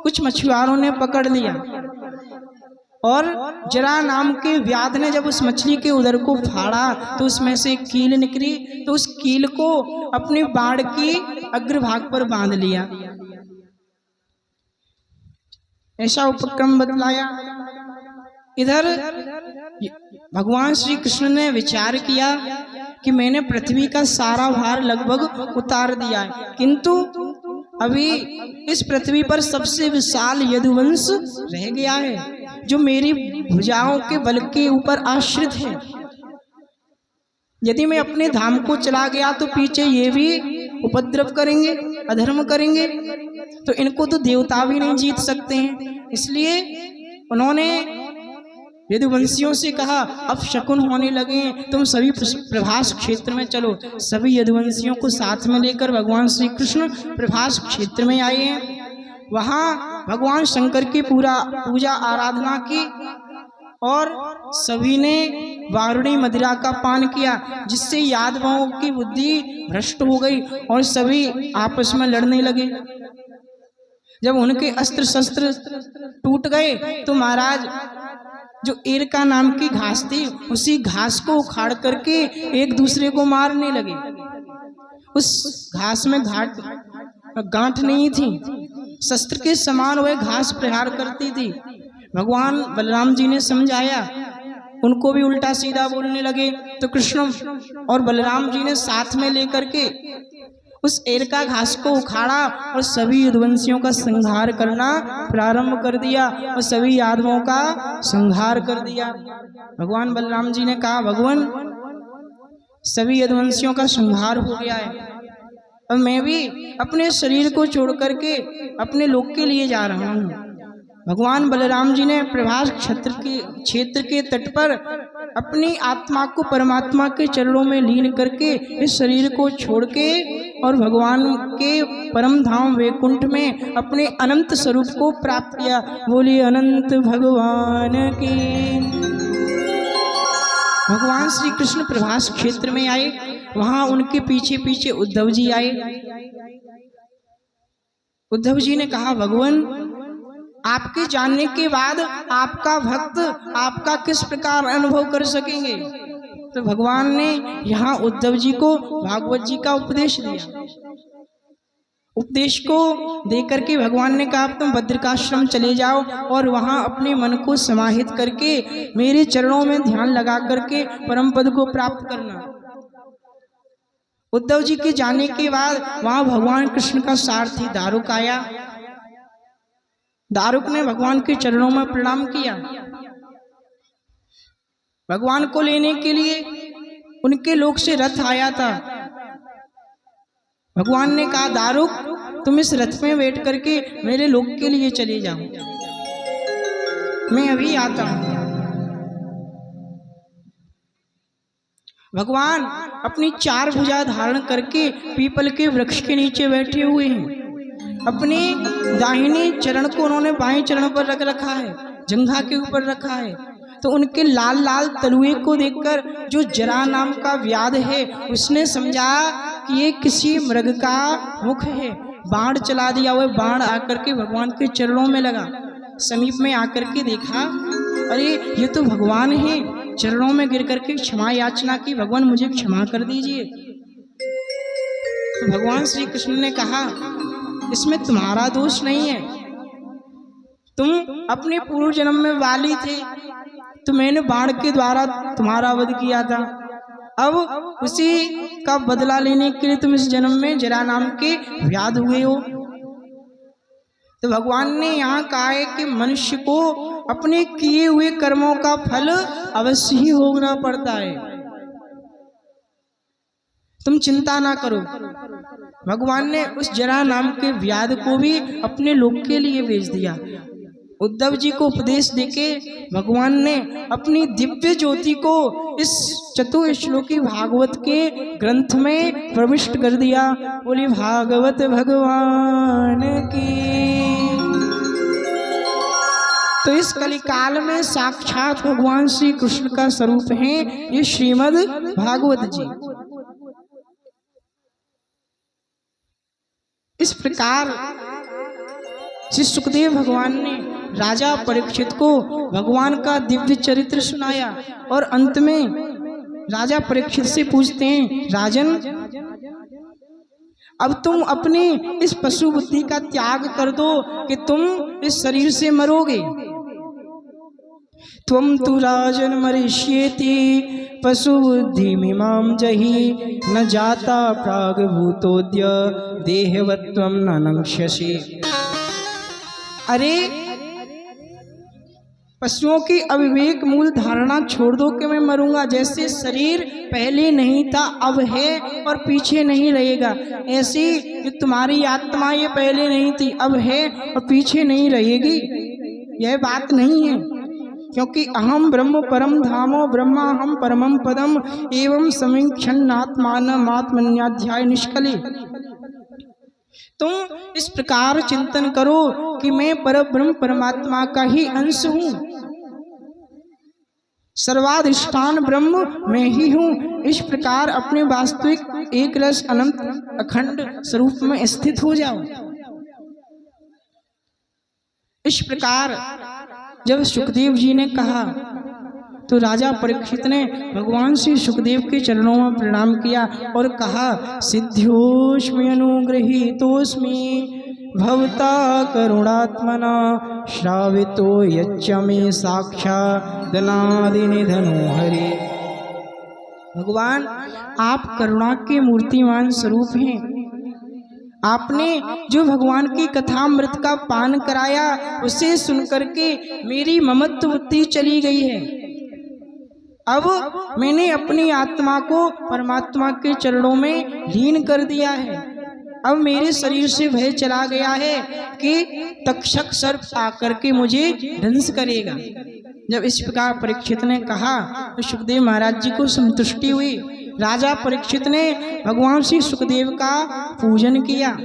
[SPEAKER 2] कुछ मछुआरों ने पकड़ लिया और जरा नाम के व्याध ने जब उस मछली के उदर को फाड़ा तो उसमें से एक कील निकली। तो उस कील को अपनी बाड़ की अग्रभाग पर बांध लिया। ऐसा उपक्रम बतलाया। इधर भगवान श्री कृष्ण ने विचार किया कि मैंने पृथ्वी का सारा भार लगभग उतार दिया है, किंतु अभी इस पृथ्वी पर सबसे विशाल यदुवंश रह गया है जो मेरी भुजाओं के बल के ऊपर आश्रित है। यदि मैं अपने धाम को चला गया तो पीछे ये भी उपद्रव करेंगे, अधर्म करेंगे, तो इनको तो देवता भी नहीं जीत सकते हैं। इसलिए उन्होंने यदुवंशियों से कहा, अब शकुन होने लगे, तुम सभी प्रभास क्षेत्र में चलो। सभी यदुवंशियों को साथ में लेकर भगवान श्री कृष्ण प्रभास क्षेत्र में आए हैं। वहाँ भगवान शंकर की पूजा आराधना की और सभी ने वारुणी मदिरा का पान किया, जिससे यादवों की बुद्धि भ्रष्ट हो गई और सभी आपस में लड़ने लगे। जब उनके अस्त्र शस्त्र टूट गए तो महाराज जो एरका नाम की घास थी उसी घास को उखाड़ करके एक दूसरे को मारने लगे। उस घास में गांठ नहीं थी, शस्त्र के समान वह घास प्रहार करती थी। भगवान बलराम जी ने समझाया, उनको भी उल्टा सीधा बोलने लगे। तो कृष्ण और बलराम जी ने साथ में लेकर के उस एरका घास को उखाड़ा और सभी यदुवंशियों का संहार करना प्रारंभ कर दिया और सभी यादवों का संहार कर दिया। भगवान बलराम जी ने कहा, भगवान सभी यदुवंशियों का संहार हो गया है, अब मैं भी अपने शरीर को छोड़ करके अपने लोक के लिए जा रहा हूँ। भगवान बलराम जी ने प्रभास क्षेत्र के तट पर अपनी आत्मा को परमात्मा के चरणों में लीन करके इस शरीर को छोड़ के और भगवान के परम धाम वैकुंठ में अपने अनंत स्वरूप को प्राप्त किया। बोलिए अनंत भगवान की। भगवान श्री कृष्ण प्रभास क्षेत्र में आए, वहां उनके पीछे पीछे उद्धव जी आए। उद्धव जी ने कहा, भगवान आपके जानने के बाद आपका भक्त आपका किस प्रकार अनुभव कर सकेंगे। तो भगवान ने यहाँ उद्धव जी को भागवत जी का उपदेश दिया उपदेश को देकर के भगवान ने कहा तुम बद्रिकाश्रम चले जाओ और वहां अपने मन को समाहित करके मेरे चरणों में ध्यान लगा करके परम पद को प्राप्त करना। उद्धव जी के जाने के बाद वहां भगवान कृष्ण का सारथी दारुक आया। दारुक ने भगवान के चरणों में प्रणाम किया। भगवान को लेने के लिए उनके लोक से रथ आया था। भगवान ने कहा दारुक तुम इस रथ में बैठ करके मेरे लोक के लिए चले जाओ, मैं अभी आता हूं। भगवान अपनी 4 भुजा धारण करके पीपल के वृक्ष के नीचे बैठे हुए हैं। अपने दाहिने चरण को उन्होंने बाएं चरण पर रख रखा है, जंघा के ऊपर रखा है। तो उनके लाल लाल तलुए को देखकर जो जरा नाम का व्याध है उसने समझा कि ये किसी मृग का मुख है। बाण चला दिया। वह बाण आकर के भगवान के चरणों में लगा। समीप में आकर के देखा, अरे ये तो भगवान है। चरणों में गिर करके क्षमा याचना की, भगवान मुझे क्षमा कर दीजिए। तो भगवान श्री कृष्ण ने कहा इसमें तुम्हारा दोष नहीं है, तुम अपने पूर्व जन्म में वाली थे, तो मैंने बाण के द्वारा तुम्हारा वध किया था। अब उसी का बदला लेने के लिए तुम इस जन्म में जरा नाम के व्याध हुए हो। तो भगवान ने यहाँ कहा है कि मनुष्य को अपने किए हुए कर्मों का फल अवश्य ही भोगना पड़ता है, तुम चिंता ना करो। भगवान ने उस जरा नाम के व्याध को भी अपने लोक के लिए भेज दिया। उद्धव जी को उपदेश देके भगवान ने अपनी दिव्य ज्योति को इस चतुश्लोकी भागवत के ग्रंथ में प्रविष्ट कर दिया। बोली भागवत भगवान की। तो इस कलिकाल में साक्षात भगवान श्री कृष्ण का स्वरूप है ये श्रीमद् भागवत जी। इस प्रकार श्री सुखदेव भगवान ने राजा परीक्षित को भगवान का दिव्य चरित्र सुनाया और अंत में राजा परीक्षित से पूछते हैं, राजन अब तुम अपनी इस पशु बुद्धि का त्याग कर दो कि तुम इस शरीर से मरोगे। त्वं तु राजन मरिष्येति पशु बुद्धि मिमां जहि न जाता प्राग भूतोद्य देहवत्वं न नंक्ष्यसि। अरे पशुओं की अविवेक मूल धारणा छोड़ दो कि मैं मरूंगा। जैसे शरीर पहले नहीं था अब है और पीछे नहीं रहेगा, ऐसी जो तुम्हारी आत्मा ये पहले नहीं थी अब है और पीछे नहीं रहेगी, यह बात नहीं है। क्योंकि अहम ब्रह्म परम धामो ब्रह्मा हम परमम पदम एवं समीक्षन्नात्मानमात्मन्याध्याय निष्कले। तुम इस प्रकार चिंतन करो कि मैं परब्रह्म परमात्मा का ही अंश हूँ, सर्वाधिष्ठान ब्रह्म मैं ही हूँ। इस प्रकार अपने वास्तविक एक रस अनंत अखंड स्वरूप में स्थित हो जाओ। इस प्रकार जब सुखदेव जी ने कहा तो राजा परीक्षित ने भगवान श्री सुखदेव के चरणों में प्रणाम किया और कहा, सिद्ध्योस्मि अनुगृहीतोस्मि भवता करुणात्मना श्रावितो यच्च मे साक्षादनादि निधनो हरि। भगवान आप करुणा के मूर्तिमान स्वरूप हैं। आपने जो भगवान की कथामृत का पान कराया उसे सुनकर के मेरी ममत्व बुद्धि चली गई है। अब मैंने अपनी आत्मा को परमात्मा के चरणों में लीन कर दिया है। अब मेरे शरीर से भय चला गया है कि तक्षक सर्प आकर के मुझे ध्वंस करेगा। जब इस प्रकार परीक्षित ने कहा तो सुखदेव महाराज जी को संतुष्टि हुई। राजा परीक्षित ने भगवान श्री सुखदेव का पूजन किया।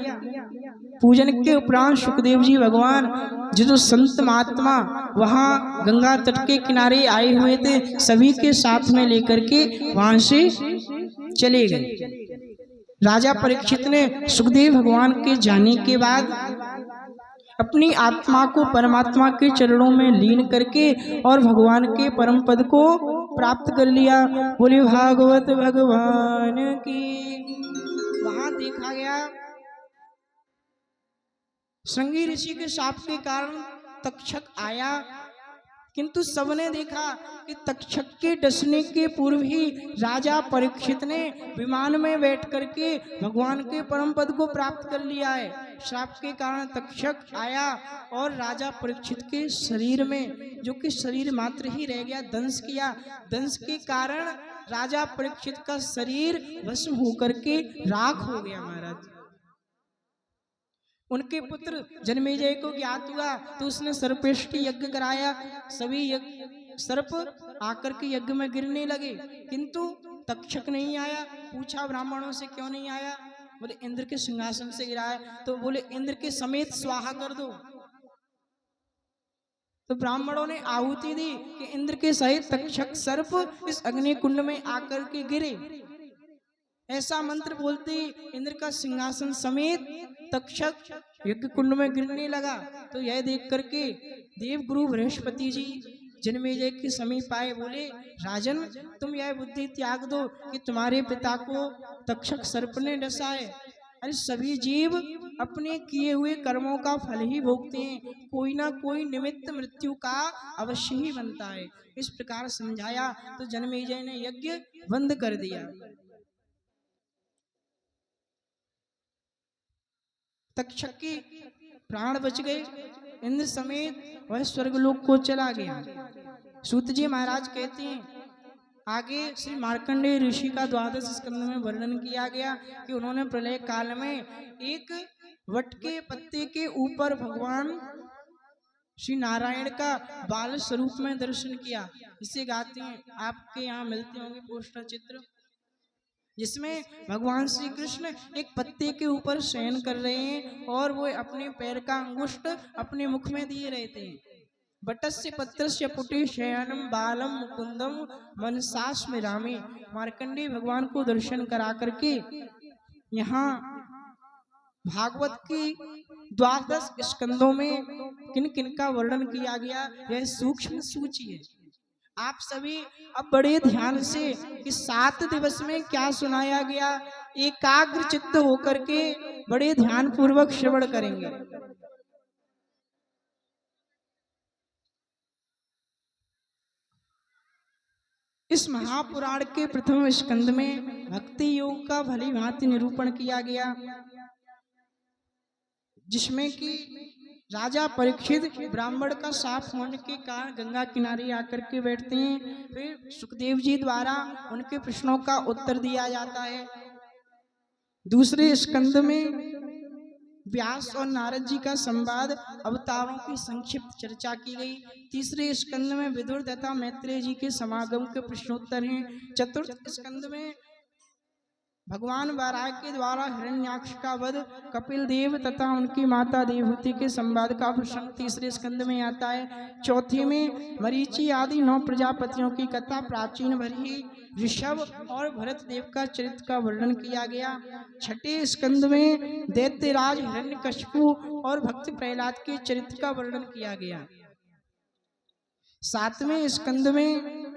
[SPEAKER 2] पूजन के उपरांत सुखदेव जी भगवान जो संत महात्मा वहाँ गंगा तट के किनारे आए हुए थे सभी के साथ में लेकर के वहां से चले गए। राजा परीक्षित ने सुखदेव भगवान के जाने के बाद अपनी आत्मा को परमात्मा के चरणों में लीन करके और भगवान के परम पद को प्राप्त कर लिया। बोले भागवत भगवान की। वहां देखा गया श्रृंगी ऋषि के शाप के कारण तक्षक आया, किंतु सबने देखा कि तक्षक के डसने के पूर्व ही राजा परीक्षित ने विमान में बैठ करके भगवान के परम पद को प्राप्त कर लिया है। श्राप के कारण तक्षक आया और राजा परीक्षित के शरीर में, जो कि शरीर मात्र ही रह गया, दंश किया। दंश के कारण राजा परीक्षित का शरीर भस्म होकर के राख हो गया महाराज। उनके पुत्र जन्मेजय को ज्ञात हुआ तो उसने सर्पेष्टि यज्ञ कराया। सभी सर्प आकर के यज्ञ में गिरने लगे, किंतु तक्षक नहीं आया। पूछा ब्राह्मणों से क्यों नहीं आया? बोले इंद्र के सिंहासन से गिरा है। तो बोले इंद्र के समेत स्वाहा कर दो। तो ब्राह्मणों ने आहुति दी कि इंद्र के सहित तक्षक सर्प इस अग्नि कुंड में आकर के गिरे। ऐसा मंत्र बोलते इंद्र का सिंहासन समेत तक्षक यज्ञ कुंड में गिरने लगा। तो यह देख करके देवगुरु बृहस्पति जी जन्मेजय के समीप आए, बोले राजन तुम यह बुद्धि त्याग दो कि तुम्हारे पिता को तक्षक सर्प ने डसा है। अरे सभी जीव अपने किए हुए कर्मों का फल ही भोगते हैं, कोई ना कोई निमित्त मृत्यु का अवश्य ही बनता है। इस प्रकार समझाया तो जन्मेजय ने यज्ञ बंद कर दिया। तक्षक के प्राण बच गए, इंद्र समेत वह स्वर्गलोक को चला गया। सूत जी महाराज कहते हैं आगे श्री मार्कंडेय ऋषि का 12 स्कंद में वर्णन किया गया कि उन्होंने प्रलय काल में एक वट के पत्ते के ऊपर भगवान श्री नारायण का बाल स्वरूप में दर्शन किया। इसे गाते हैं, आपके यहाँ मिलते होंगे पोस्टर चित्र, जिसमें भगवान श्री कृष्ण एक पत्ते के ऊपर शयन कर रहे हैं और वो अपने पैर का अंगुष्ठ अपने मुख में दिए रहते हैं। बटस्य पत्रस्य पुटे शयनम बालम मुकुंदम मनसा स्मरामि। मार्कंडेय भगवान को दर्शन करा करके यहाँ भागवत की 12 स्कंदों में किन किन का वर्णन किया गया, यह सूक्ष्म सूची है। आप सभी अब बड़े ध्यान से इस 7 दिवस में क्या सुनाया गया एकाग्र चित्त होकर के बड़े ध्यान पूर्वक श्रवण करेंगे। इस महापुराण के प्रथम स्कंद में भक्ति योग का भली भांति निरूपण किया गया, जिसमें कि राजा परीक्षित ब्राह्मण का शाप होने के कारण गंगा किनारे आकर के बैठते हैं। फिर सुखदेव जी द्वारा उनके प्रश्नों का उत्तर दिया जाता है। दूसरे स्कंद में व्यास और नारद जी का संवाद, अवतारों की संक्षिप्त चर्चा की गई। तीसरे स्कंद में विदुर तथा मैत्रेय जी के समागम के प्रश्नोत्तर हैं। चतुर्थ स्कंद में भगवान वाराह के द्वारा हिरण्याक्ष का वध, कपिल देव तथा उनकी माता देवहूति के संवाद का प्रसंग तीसरे स्कंद में आता है। चौथे में मरीचि आदि 9 प्रजापतियों की कथा, प्राचीन भरी ऋषभ और भरत देव का चरित्र का वर्णन किया गया। छठे स्कंद में दैत्यराज हिरण्यकशिपु और भक्त प्रहलाद के चरित्र का वर्णन किया गया। सातवें स्कंद में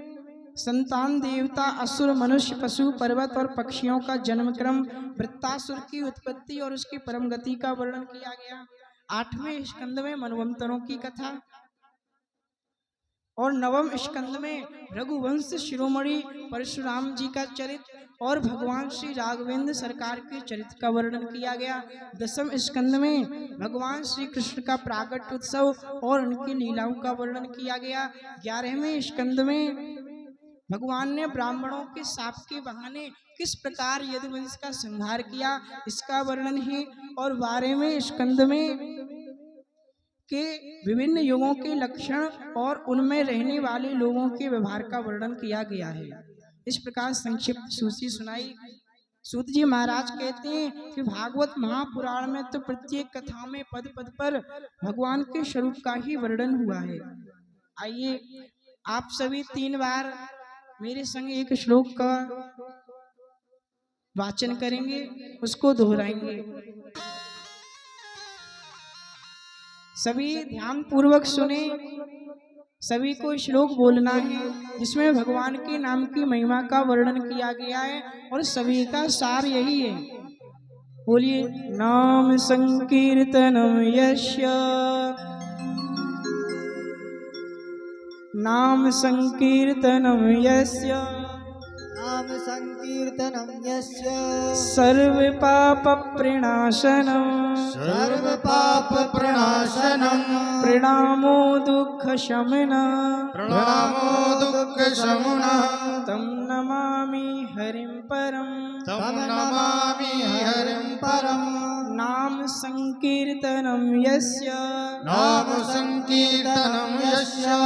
[SPEAKER 2] संतान, देवता, असुर, मनुष्य, पशु, पर्वत और पक्षियों का जन्म क्रम, वृत्तासुर की उत्पत्ति और उसकी परम गति का वर्णन किया गया। 8वें स्कंद में मनवंतरों की कथा और 9वें स्कंद में रघुवंश शिरोमणि परशुराम जी का चरित्र और भगवान श्री राघवेंद्र सरकार के चरित्र का वर्णन किया गया। 10वें स्कंद में भगवान श्री कृष्ण का प्राकट उत्सव और उनकी लीलाओं का वर्णन किया गया। 11वें स्कंद में भगवान ने ब्राह्मणों के शाप के बहाने किस प्रकार यदुवंश का संहार किया, इसका वर्णन है। और 12वें स्कंद में के विभिन्न युगों के लक्षण और उनमें रहने वाले लोगों के व्यवहार का वर्णन किया गया है। इस प्रकार संक्षिप्त सूची सुनाई। सूत जी महाराज कहते हैं कि भागवत महापुराण में तो प्रत्येक कथा में पद पद पर भगवान के स्वरूप का ही वर्णन हुआ है। आइए आप सभी 3 बार मेरे संग एक श्लोक का वाचन करेंगे, उसको दोहराएंगे। सभी ध्यान पूर्वक सुने। सभी को श्लोक बोलना है जिसमें भगवान के नाम की महिमा का वर्णन किया गया है और सभी का सार यही है। बोलिए नाम संकीर्तनम यस्य, नाम संकीर्तनम यस्य,
[SPEAKER 5] नाम संकीर्तनं यस्य
[SPEAKER 2] सर्व पाप प्रणाशनम,
[SPEAKER 4] सर्व पाप प्रणाशनम,
[SPEAKER 2] प्रणामो दुख शमनः,
[SPEAKER 4] प्रणामो दुख शमनः,
[SPEAKER 2] तम नमामि हरिं परम,
[SPEAKER 4] तम नमामि हरिं परम।
[SPEAKER 2] नाम संकीर्तनम यस्य,
[SPEAKER 4] नाम संकीर्तनं यस्य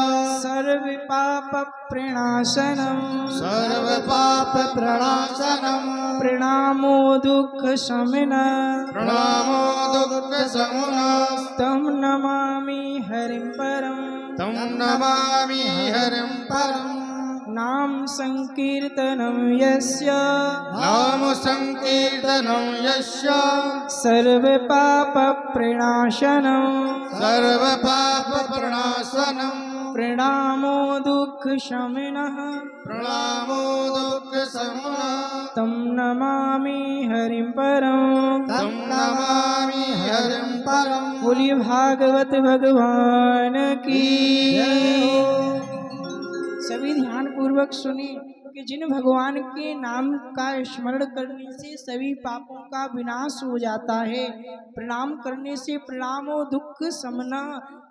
[SPEAKER 2] सर्व पाप प्रणाशनम,
[SPEAKER 4] सर्व पाप प्रणाशनम,
[SPEAKER 2] प्रणामो दुख शमनः,
[SPEAKER 4] प्रणामो दुख शमनः,
[SPEAKER 2] तम नमामि हरिं परम,
[SPEAKER 4] तम नमामि हरिं परम।
[SPEAKER 2] नाम संकीर्तनम यस्य,
[SPEAKER 4] नाम संकीर्तनं यस्य
[SPEAKER 2] सर्व पाप प्रणाशनम,
[SPEAKER 4] सर्व पाप प्रणाशनम,
[SPEAKER 2] प्रणामो दुख शमनः,
[SPEAKER 4] प्रणामो दुख शमनः,
[SPEAKER 2] तम नमामि हरिं परम,
[SPEAKER 4] तम नमामि हरिं परम।
[SPEAKER 2] बोलिए भागवत भगवान की। सभी ध्यान पूर्वक सुनिए कि जिन भगवान के नाम का स्मरण करने से सभी पापों का विनाश हो जाता है, प्रणाम करने से प्रणामो दुख समना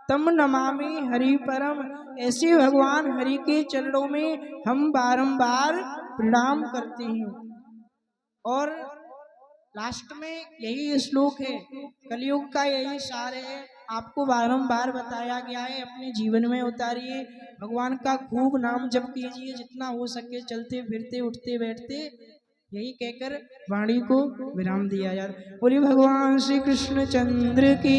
[SPEAKER 2] तम नमामि हरि परम, ऐसे भगवान हरि के चरणों में हम बारंबार प्रणाम करते हैं। और लास्ट में यही श्लोक है, कलयुग का यही सार है, आपको बारंबार बताया गया है, अपने जीवन में उतारिए, भगवान का खूब नाम जप कीजिए, जितना हो सके चलते फिरते उठते बैठते, यही कहकर वाणी को विराम दिया जाता। बोलिए भगवान श्री कृष्ण चंद्र की।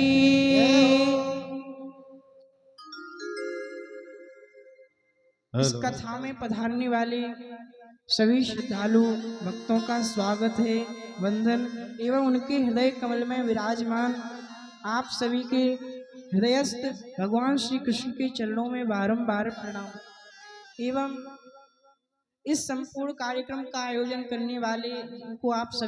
[SPEAKER 2] इस कथा में पधारने वाले सभी श्रद्धालु भक्तों का स्वागत है, वंदन एवं उनके हृदय कमल में विराजमान आप सभी के हृदयस्थ भगवान श्री कृष्ण के चरणों में बारंबार प्रणाम एवं इस संपूर्ण कार्यक्रम का आयोजन करने वाले उनको आप सभी